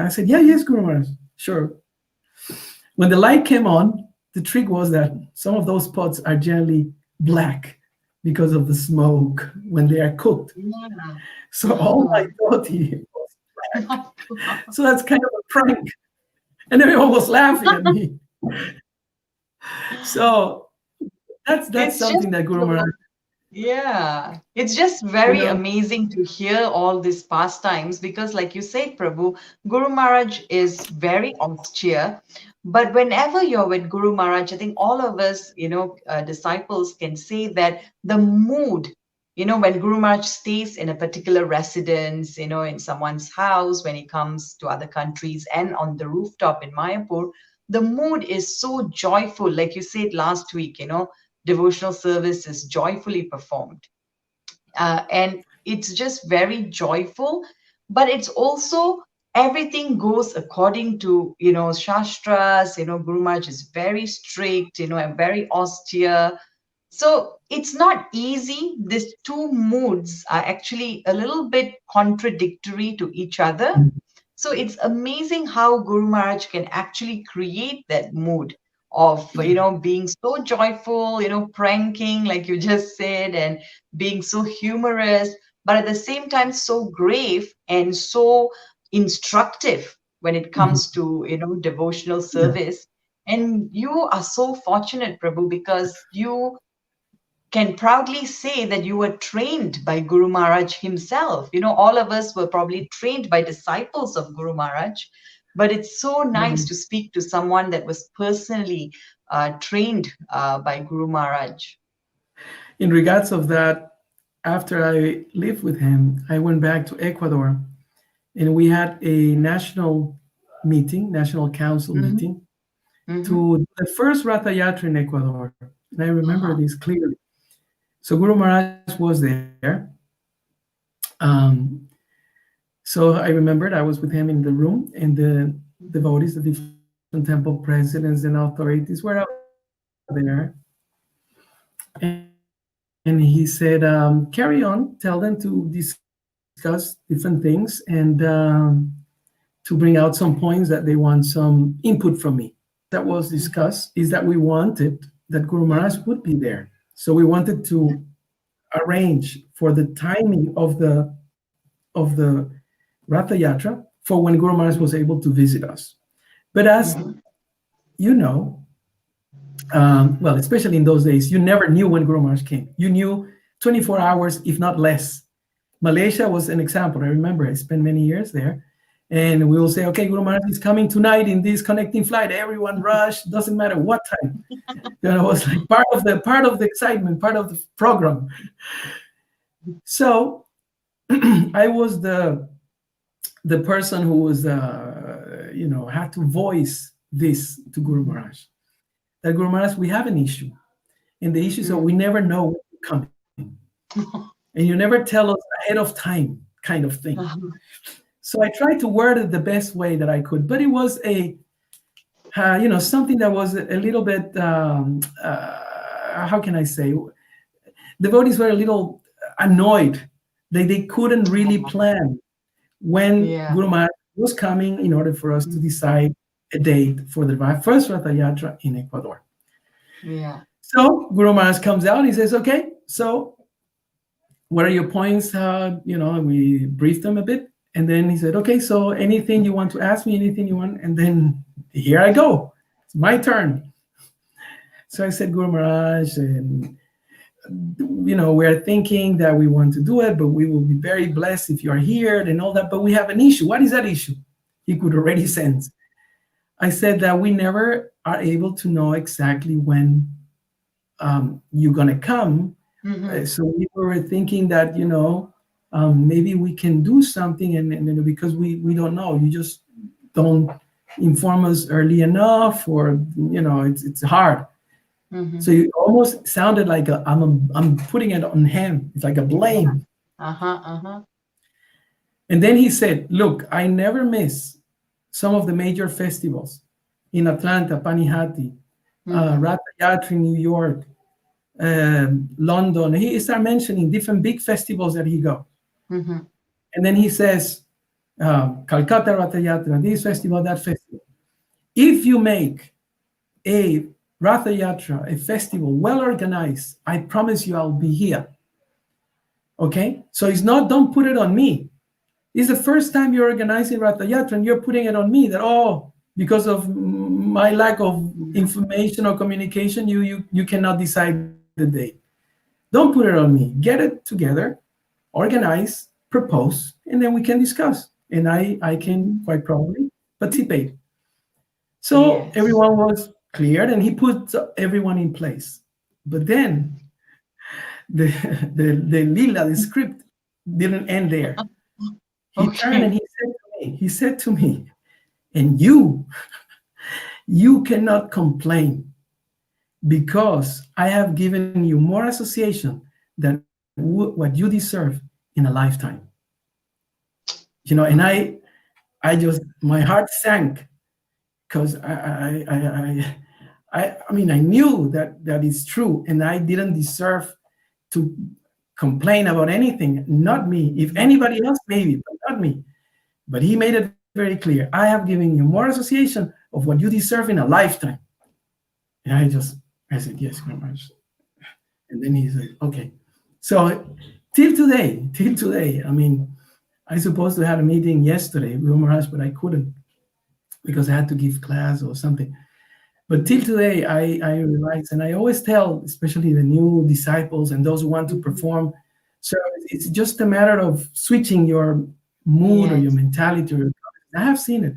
I said, yeah, yes, Guru Maharaj, sure. When the light came on, the trick was that some of those pots are generally black because of the smoke when they are cooked. Yeah. So all my dhoti was black. So that's kind of a prank. And everyone was laughing at me. So that's It's just something that Guru Maharaj, Yeah, it's just you very know, amazing to hear all these pastimes because, like you said, Prabhu, Guru Maharaj is very austere. But whenever you're with Guru Maharaj, I think all of us, disciples can say that the mood, when Guru Maharaj stays in a particular residence, in someone's house, when he comes to other countries and on the rooftop in Mayapur, the mood is so joyful. Like you said last week, devotional service is joyfully performed. And it's just very joyful, but it's also everything goes according to, Shastras, Guru Maharaj is very strict, and very austere. So it's not easy. These two moods are actually a little bit contradictory to each other. So it's amazing how Guru Maharaj can actually create that mood of, being so joyful, pranking, like you just said, and being so humorous, but at the same time, so grave and so instructive when it comes to, devotional yeah. service. And you are so fortunate, Prabhu, because you can proudly say that you were trained by Guru Maharaj himself. All of us were probably trained by disciples of Guru Maharaj, but it's so nice to speak to someone that was personally trained by Guru Maharaj. In regards of that, after I lived with him, I went back to Ecuador, and we had a national council Hmm. meeting Hmm. to the first Ratha Yatra in Ecuador. And I remember Uh-huh. this clearly. So Guru Maharaj was there. Um, so I remembered I was with him in the room, and the devotees, the different temple presidents and authorities were out there. And he said, carry on, tell them to discuss different things, and to bring out some points that they want some input from me. That was discussed is that we wanted that Guru Maharaj Hmm. would be there. So we wanted to arrange for the timing of the Ratha Yatra for when Guru Maharaj was able to visit us. But as Hmm. you know, well, especially in those days, you never knew when Guru Maharaj came. You knew 24 hours, if not less. Malaysia was an example. I remember I spent many years there. And we will say, okay, Guru Maharaj is coming tonight in this connecting flight. Everyone rush, doesn't matter what time. It was like part of the excitement, part of the program. So I was the person who was had to voice this to Guru Maharaj. That Guru Maharaj, we have an issue. And the issue is that we never know when you're coming. And you never tell us ahead of time, kind of thing. Uh-huh. So I tried to word it the best way that I could, but it was something that was a little bit, how can I say, devotees were a little annoyed. They couldn't really plan when Yeah. Guru Maharaj was coming in order for us to decide a date for the first Ratha Yatra in Ecuador. Yeah. So Guru Maharaj comes out. He says, "Okay, so what are your points?" We briefed them a bit, and then he said, "Okay, so anything you want to ask me, anything you want?" And then here I go. It's my turn. So I said, Guru Maharaj, and we're thinking that we want to do it, but we will be very blessed if you are here and all that. But we have an issue. What is that issue? He could already sense. I said that we never are able to know exactly when you're gonna come. Hmm. So we were thinking that maybe we can do something, and because we don't know, you just don't inform us early enough, or it's hard. Mm-hmm. So it almost sounded like I'm putting it on him. It's like a Yeah. blame. Uh-huh. Uh-huh. And then he said, "Look, I never miss some of the major festivals in Atlanta, Panihati, Mm-hmm. Ratha Yatra in New York, London." He started mentioning different big festivals that he go. Mm-hmm. And then he says, Calcutta Ratha Yatra, this festival, that festival. If you make a Ratha Yatra, a festival well organized, I promise you I'll be here. Okay? So it's not, don't put it on me. It's the first time you're organizing Ratha Yatra and you're putting it on me that, oh, because of my lack of information or communication, you cannot decide the date. Don't put it on me. Get it together, organize, propose, and then we can discuss. And I can Mm-hmm. quite probably participate. So Yes. everyone was cleared and he put everyone in place. But then the, the lila, the script didn't end there. He turned and Okay. he said to me, and you cannot complain because I have given you more association than what you deserve in a lifetime. And I just, my heart sank because I mean, I knew that is true, and I didn't deserve to complain about anything. Not me. If anybody else, maybe, but not me. But he made it very clear. I have given you more association of what you deserve in a lifetime. And I said, yes, Grandma. And then he said, okay. So till today, I mean, I supposed to have a meeting yesterday with Maharaj, but I couldn't because I had to give class or something. But till Mm-hmm. today, I realize, and I always tell, especially the new disciples and those who want to Mm-hmm. perform service, it's just a matter of switching your mood or your Yes. mentality. I have seen it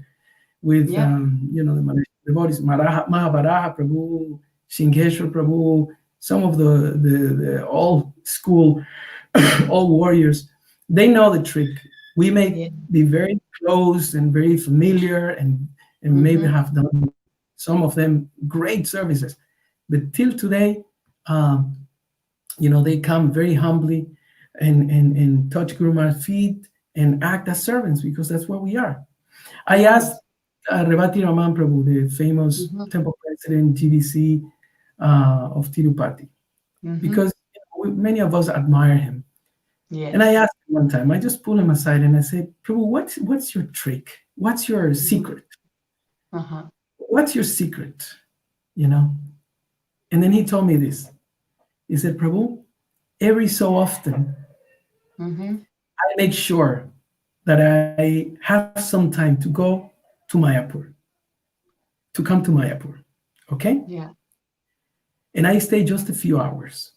with, Yeah. the devotees, Mahavaraha Prabhu, Shingeshwar Prabhu, some of the old school, old warriors. They know the trick. We may Yeah. be very close and very familiar and maybe Mm-hmm. have done some of them great services. But till today, um, they come very humbly and touch Guru Maharaj's feet and act as servants because that's what we are. I asked Yes. Revati Raman Prabhu, the famous Mm-hmm. temple president, GDC of Tirupati, Mm-hmm. because many of us admire him. And I Yes. asked him one time, I just pulled him aside and I said, Prabhu, what's your trick? What's your Mm-hmm. secret? Uh-huh. What's your secret? You know? And then he told me this. He said, Prabhu, every so often, Mm-hmm. I make sure that I have some time to go to Mayapur, to come to Mayapur. Okay? Yeah. And I stay just a few hours.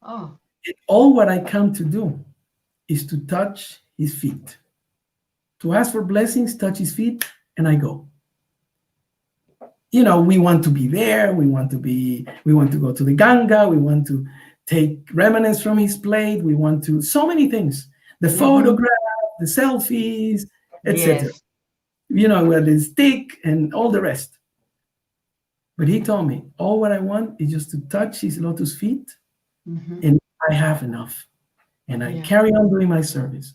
Oh. And all what I come to do is to touch his feet, to ask for blessings, touch his feet, and I go. We want to be there. We want to go to the Ganga. We want to take remnants from his plate. We want to, so many things. The Mm-hmm. photograph, the selfies, etc. Yes. Where the stick and all the rest. But he told me, all what I want is just to touch his lotus feet, Mm-hmm. and I have enough. And I Yeah. carry on doing my service.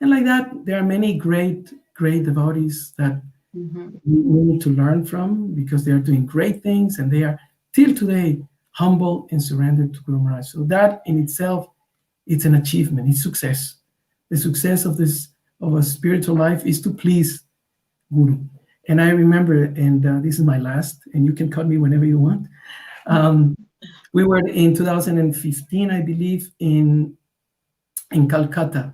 And like that, there are many great, great devotees that Mm-hmm. we need to learn from because they are doing great things and they are till today humble and surrendered to Guru Maharaj. So that in itself, it's an achievement, it's success. The success of a spiritual life is to please Guru. And I remember, and this is my last, and you can cut me whenever you want. Um, we were in 2015, I believe, in Calcutta,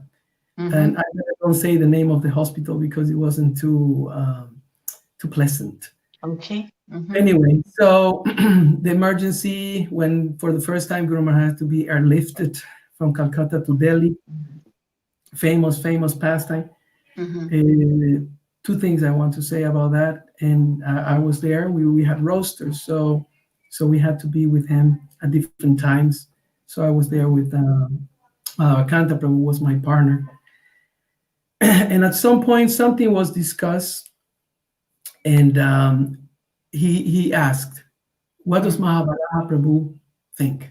Mm-hmm. and I don't say the name of the hospital because it wasn't too pleasant. Okay. Mm-hmm. Anyway, so the emergency when for the first time Guru Maharaj had to be airlifted from Calcutta to Delhi, famous pastime. Mm-hmm. Uh, Two things I want to say about that, and I was there. We had rosters, so we had to be with him at different times. So I was there with Kanta Prabhu was my partner, and at some point something was discussed, and he asked, What does Mm. Mahabharata Prabhu think?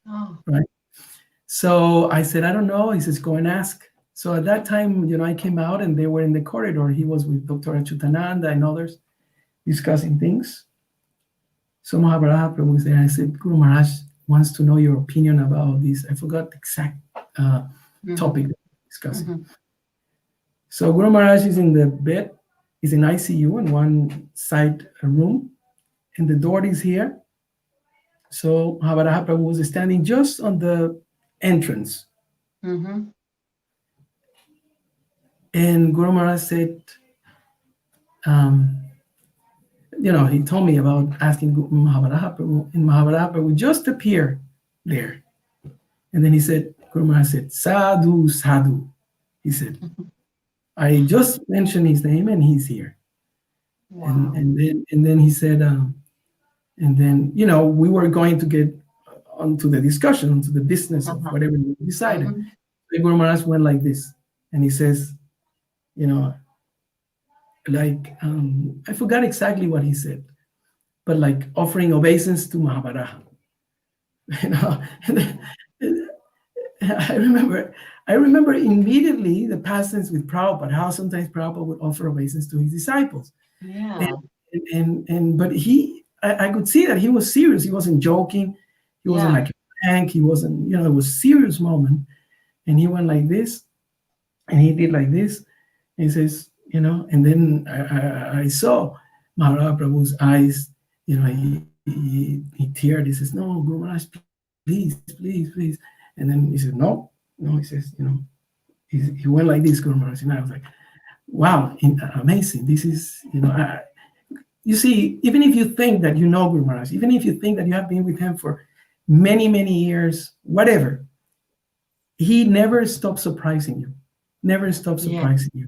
Oh. Right? So I said, I don't know. He says, go and ask. So at that time, I came out and they were in the corridor. He was with Dr. Achutananda and others discussing things. So Mahabharata Prabhu was there. I said, Guru Maharaj wants to know your opinion about this. I forgot the exact Mm-hmm. topic that we're discussing. Mm-hmm. So Guru Maharaj is in the bed, is in ICU in one side room, and the door is here. So Mahabharata Prabhu was standing just on the entrance. Mm-hmm. And Guru Maharaj said, um, he told me about asking Mahabharata Prabhu, and Mahabharata Prabhu just appeared there. And then he said, Guru Maharaj said, Sadhu, Sadhu. He said, I just mentioned his name and he's here. And Wow. and then he said, and then we were going to get onto the discussion, onto the business of Uh-huh. whatever we decided. Mm-hmm. The Guru Maharaj went like this, and he says, you know, like I forgot exactly what he said, but like offering obeisance to Mahabharata. You know, I remember, I remember immediately the past tense with Prabhupada, how sometimes Prabhupada would offer obeisance to his disciples, and Yeah. but I could see that he was serious. He wasn't joking. He wasn't Yeah. like a prank. He wasn't, it was a serious moment, and he went like this, and he did like this. And he says, and then I saw Maharaj Prabhu's eyes. He teared. He says, "No, Guru Maharaj, please, please, please." And then he said, "No, no." He says, he went like this, Guru Maharaj, and I was like, "Wow, amazing! This is, you see, even if you think that you know Guru Maharaj, even if you think that you have been with him for many, many years, whatever, he never stops surprising you. Never stops Yeah. surprising you."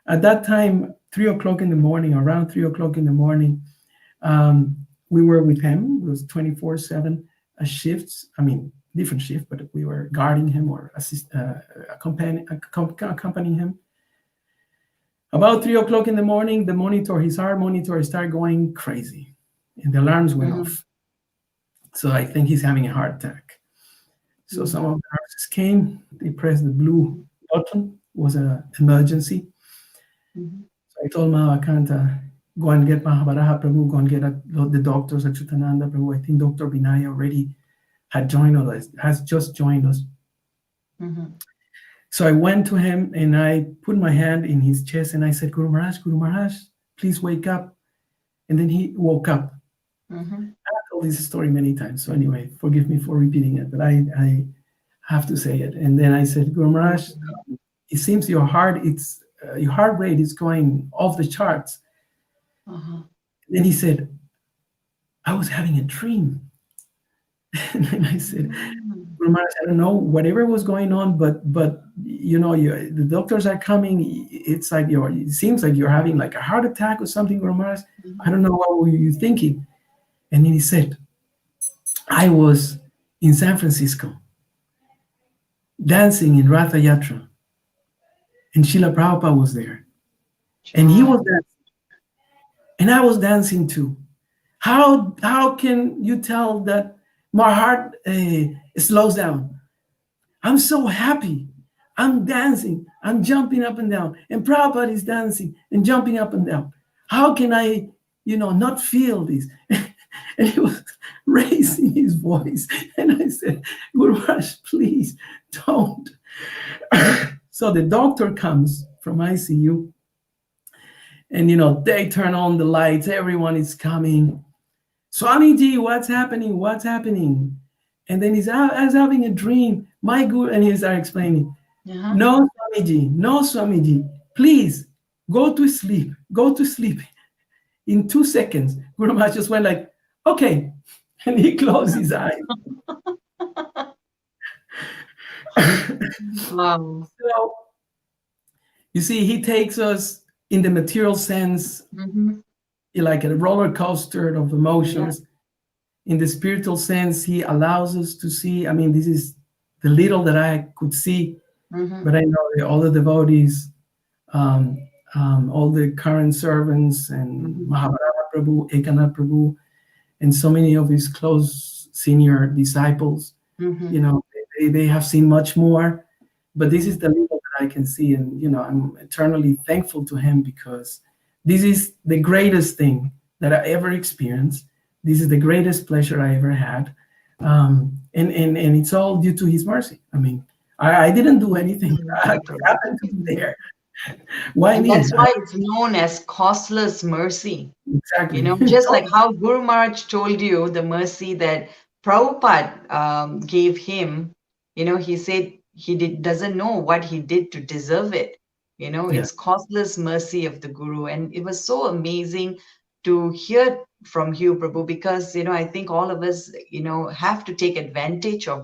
At that time, 3 o'clock in the morning, around 3 o'clock in the morning, we were with him. It was 24/7 shifts. I mean, different shift, but we were guarding him or accompanying him. About 3 o'clock in the morning, his heart monitor started going crazy, and the alarms went Mm-hmm. off. So I think he's having a heart attack. So some of the nurses came. They pressed the blue button. It was an emergency. Mm-hmm. So I told Mama, I can't go and get Mahabharata Prabhu, go and get the doctors at Chutananda Prabhu. I think Dr. Vinay already had joined us, has just joined us. Mm-hmm. So I went to him and I put my hand in his chest and I said, Guru Maharaj, please wake up. And then he woke up. Mm-hmm. I've told this story many times. So anyway, forgive me for repeating it, but I have to say it. And then I said, Guru Maharaj, it seems your heart rate is going off the charts. Uh-huh. Then he said, I was having a dream. And then I said, Mm-hmm. Guru Maharaj, I don't know, whatever was going on, but the doctors are coming. It's like it seems like you're having like a heart attack or something, Guru Maharaj. I don't know, what were you thinking? And then he said, I was in San Francisco dancing in Ratha Yatra, and Srila Prabhupada was there, and he was Wow. dancing, and I was dancing too. How can you tell that my heart slows down? I'm so happy. I'm dancing. I'm jumping up and down. And Prabhupada is dancing and jumping up and down. How can I, not feel this? And he was raising his voice. And I said, Guru Maharaj, please don't. So the doctor comes from ICU. And, they turn on the lights. Everyone is coming. Swamiji, what's happening? What's happening? And then I was having a dream. My guru, and he started explaining. Uh-huh. No, Swamiji, please go to sleep. Go to sleep. In 2 seconds, Guru Maharaj just went like, okay. And he closed his eyes. Wow. So, you see, he takes us in the material sense, Mm-hmm. like a roller coaster of Yeah. emotions. In the spiritual sense, he allows us to see. I mean, this is the little that I could see, Mm-hmm. but I know all the devotees, all the current servants, and Mm-hmm. Mahabharata Prabhu, Ekanath Prabhu, and so many of his close senior disciples, Mm-hmm. they have seen much more, but this is the little that I can see, and I'm eternally thankful to him, because this is the greatest thing that I ever experienced. This is the greatest pleasure I ever had, and it's all due to his mercy. I mean, I didn't do anything. I Right, just Prabhu. happened to be there. Why And me? that's why it's known as costless mercy. Exactly. Just like how Guru Maharaj told you the mercy that Prabhupada gave him, he said doesn't know what he did to deserve it. Yeah. It's costless mercy of the Guru. And it was so amazing to hear from you, Prabhu, because, I think all of us, have to take advantage of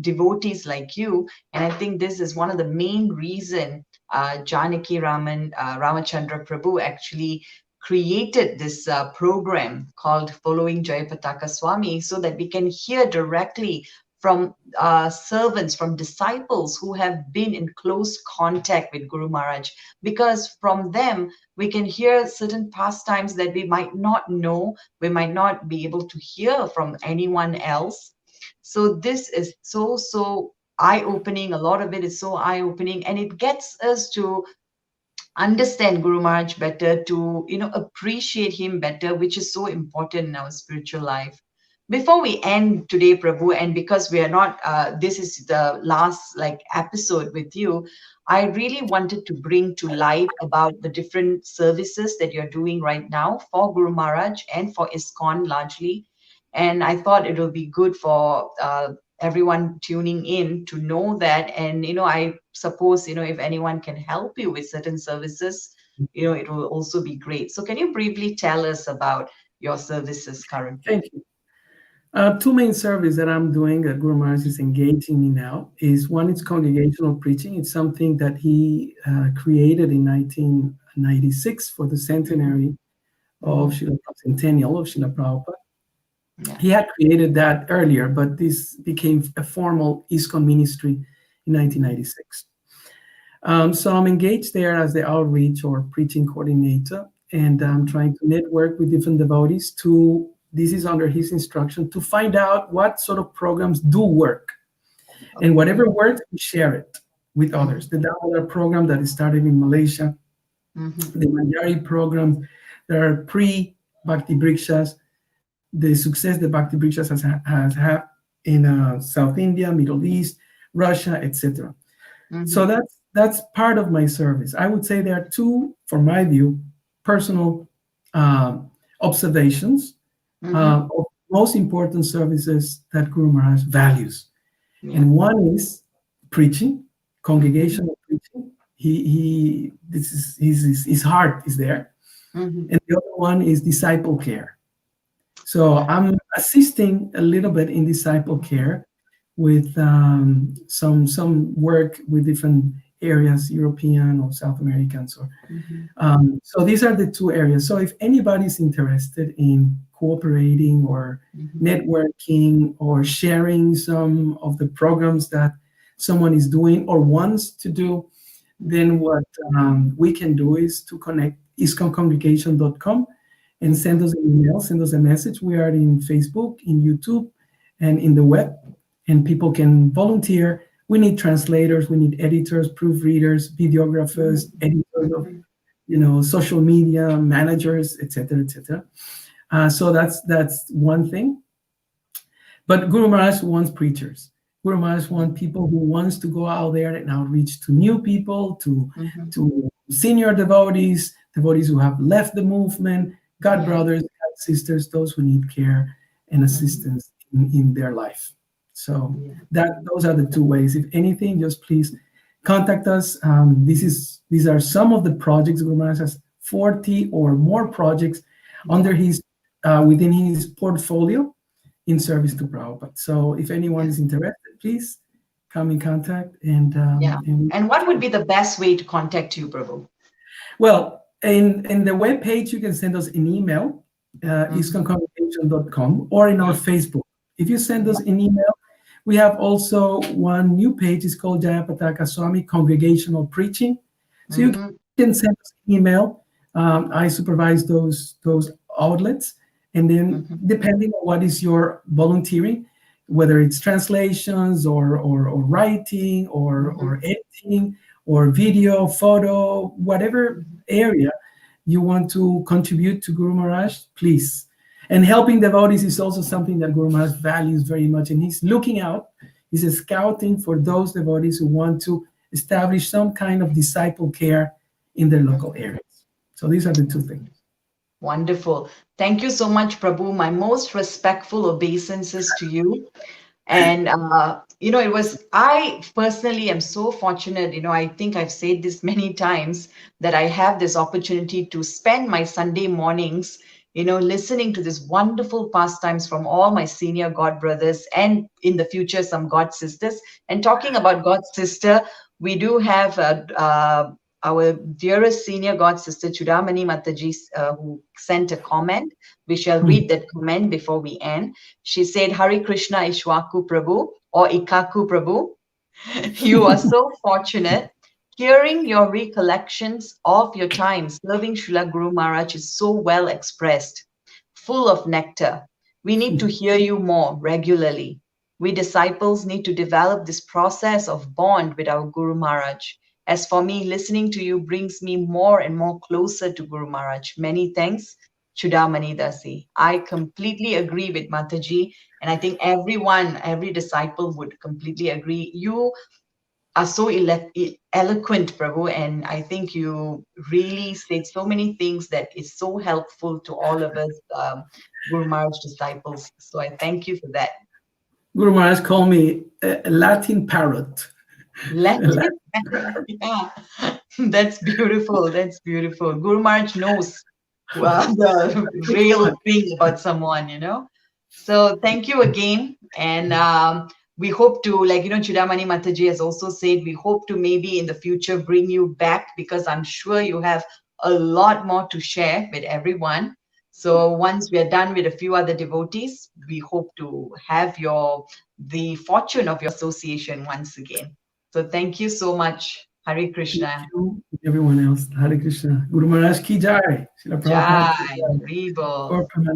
devotees like you. And I think this is one of the main reason Janaki Ramachandra Prabhu actually created this program called Following Jayapataka Swami, so that we can hear directly from servants, from disciples who have been in close contact with Guru Maharaj, because from them we can hear certain pastimes that we might not know, we might not be able to hear from anyone else. So this is so eye opening. A lot of it is so eye opening, and it gets us to understand Guru Maharaj better, to appreciate him better, which is so important in our spiritual life. Before we end today, Prabhu, and because we are not, this is the last like episode with you, I really wanted to bring to light about the different services that you're doing right now for Guru Maharaj and for ISKCON largely. And I thought it will be good for everyone tuning in to know that. And I suppose if anyone can help you with certain services, it will also be great. So can you briefly tell us about your services currently? Thank you. Two main services that I'm doing that Guru Maharaj is engaging me now is, one is congregational preaching. It's something that he created in 1996 for the centenary of Hmm. Srila Centennial of Srila Prabhupada. Yeah. He had created that earlier, but this became a formal ISKCON ministry in 1996. So I'm engaged there as the outreach or preaching coordinator, and I'm Hmm. trying to network with different devotees to, this is under his instruction, to find out what sort of programs do work. And Okay. whatever works, we share it with others. The Damodar program that is started in Malaysia, Hmm. the Manjari program, there are pre-Bhakti Brikshas, the success that Bhakti Brikshas has had in South India, Middle East, Russia, etc. So Hmm. that's part of my service. I would say there are two, from my view, personal observations Hmm. of most important services that Guru Maharaj values. Yeah. And one is preaching, Hmm. congregational preaching. He this is his heart is there. Hmm. And the other one is disciple care. So Yeah. I'm assisting a little bit in disciple care with some work with different areas, European or South Americans. Or Hmm. so these are the two areas. So if anybody's interested in cooperating or Hmm. networking or sharing some of the programs that someone is doing or wants to do, then what we can do is to connect isconcongregation.com and send Hmm. us an email, send us a message. We are in Facebook, in YouTube, and in the web, and people can volunteer. We need translators, we need editors, proofreaders, videographers, editors of Hmm. social media managers, etc., etc. So that's one thing. But Guru Maharaj wants preachers. Guru Maharaj wants people who wants to go out there and outreach to new people, Hmm. to senior devotees, devotees who have left the movement, God Yeah. brothers, God sisters, those who need care and Hmm. assistance in their life. So Yeah. those are the two ways. If anything, just please contact us. These are some of the projects. Guru Maharaj has 40 or more projects under Yeah. his within his portfolio in service to Prabhupada. So if anyone Yeah. is interested, please come in contact Yeah. and we And what would can. be the best way to contact you, Prabhu? Well, in the web page, you can send us an email, Hmm. isconcongregation.com, or in our Facebook. If you send us Yeah. an email, we have also one new page. It's called Jayapataka Swami Congregational Preaching. So you Hmm. can send us an email. I supervise those outlets, And then Mhm. depending on what is your volunteering, whether it's translations or writing or Mhm. editing or video, photo, whatever Mhm. area you want to contribute to Guru Maharaj, please. And helping devotees is also something that Guru Maharaj values very much. And he's looking out, he's scouting for those devotees who want to establish some kind of disciple care in their local Mhm. areas. So these are the two things. Wonderful. Thank you so much, Prabhu. My most respectful obeisances to you. And, it was, I personally am so fortunate. I think I've said this many times that I have this opportunity to spend my Sunday mornings, listening to this wonderful pastimes from all my senior God brothers and in the future, some God sisters. And talking about God sister, we do have our dearest senior God sister, Chudamani Mataji, who sent a comment. We shall read that comment before we end. She said, Hari Krishna Ishwaku Prabhu or Ikaku Prabhu, you are so fortunate. Hearing your recollections of your time serving Srila Guru Maharaj is so well expressed, full of nectar. We need to hear you more regularly. We disciples need to develop this process of bond with our Guru Maharaj. As for me, listening to you brings me more and more closer to Guru Maharaj. Many thanks, Chudamani Dasi. I completely agree with Mataji, and I think every disciple would completely agree. You are so eloquent, Prabhu, and I think you really said so many things that is so helpful to all of us, Guru Maharaj disciples. So I thank you for that. Guru Maharaj called me a Latin parrot. A Let Latin it, yeah, that's beautiful. That's beautiful. Guru Maharaj knows the real thing about someone. So thank you again. And we hope to, like, Chudamani Mataji has also said, we hope to maybe in the future bring you back because I'm sure you have a lot more to share with everyone. So once we are done with a few other devotees, we hope to have the fortune of your association once again. So thank you so much. Hari Thank Krishna. you, everyone else. Hare Krishna. Guru Maharaj ki jai. Srila Prabhupada ki Jai. jai. Haribol. Gaur Premanand.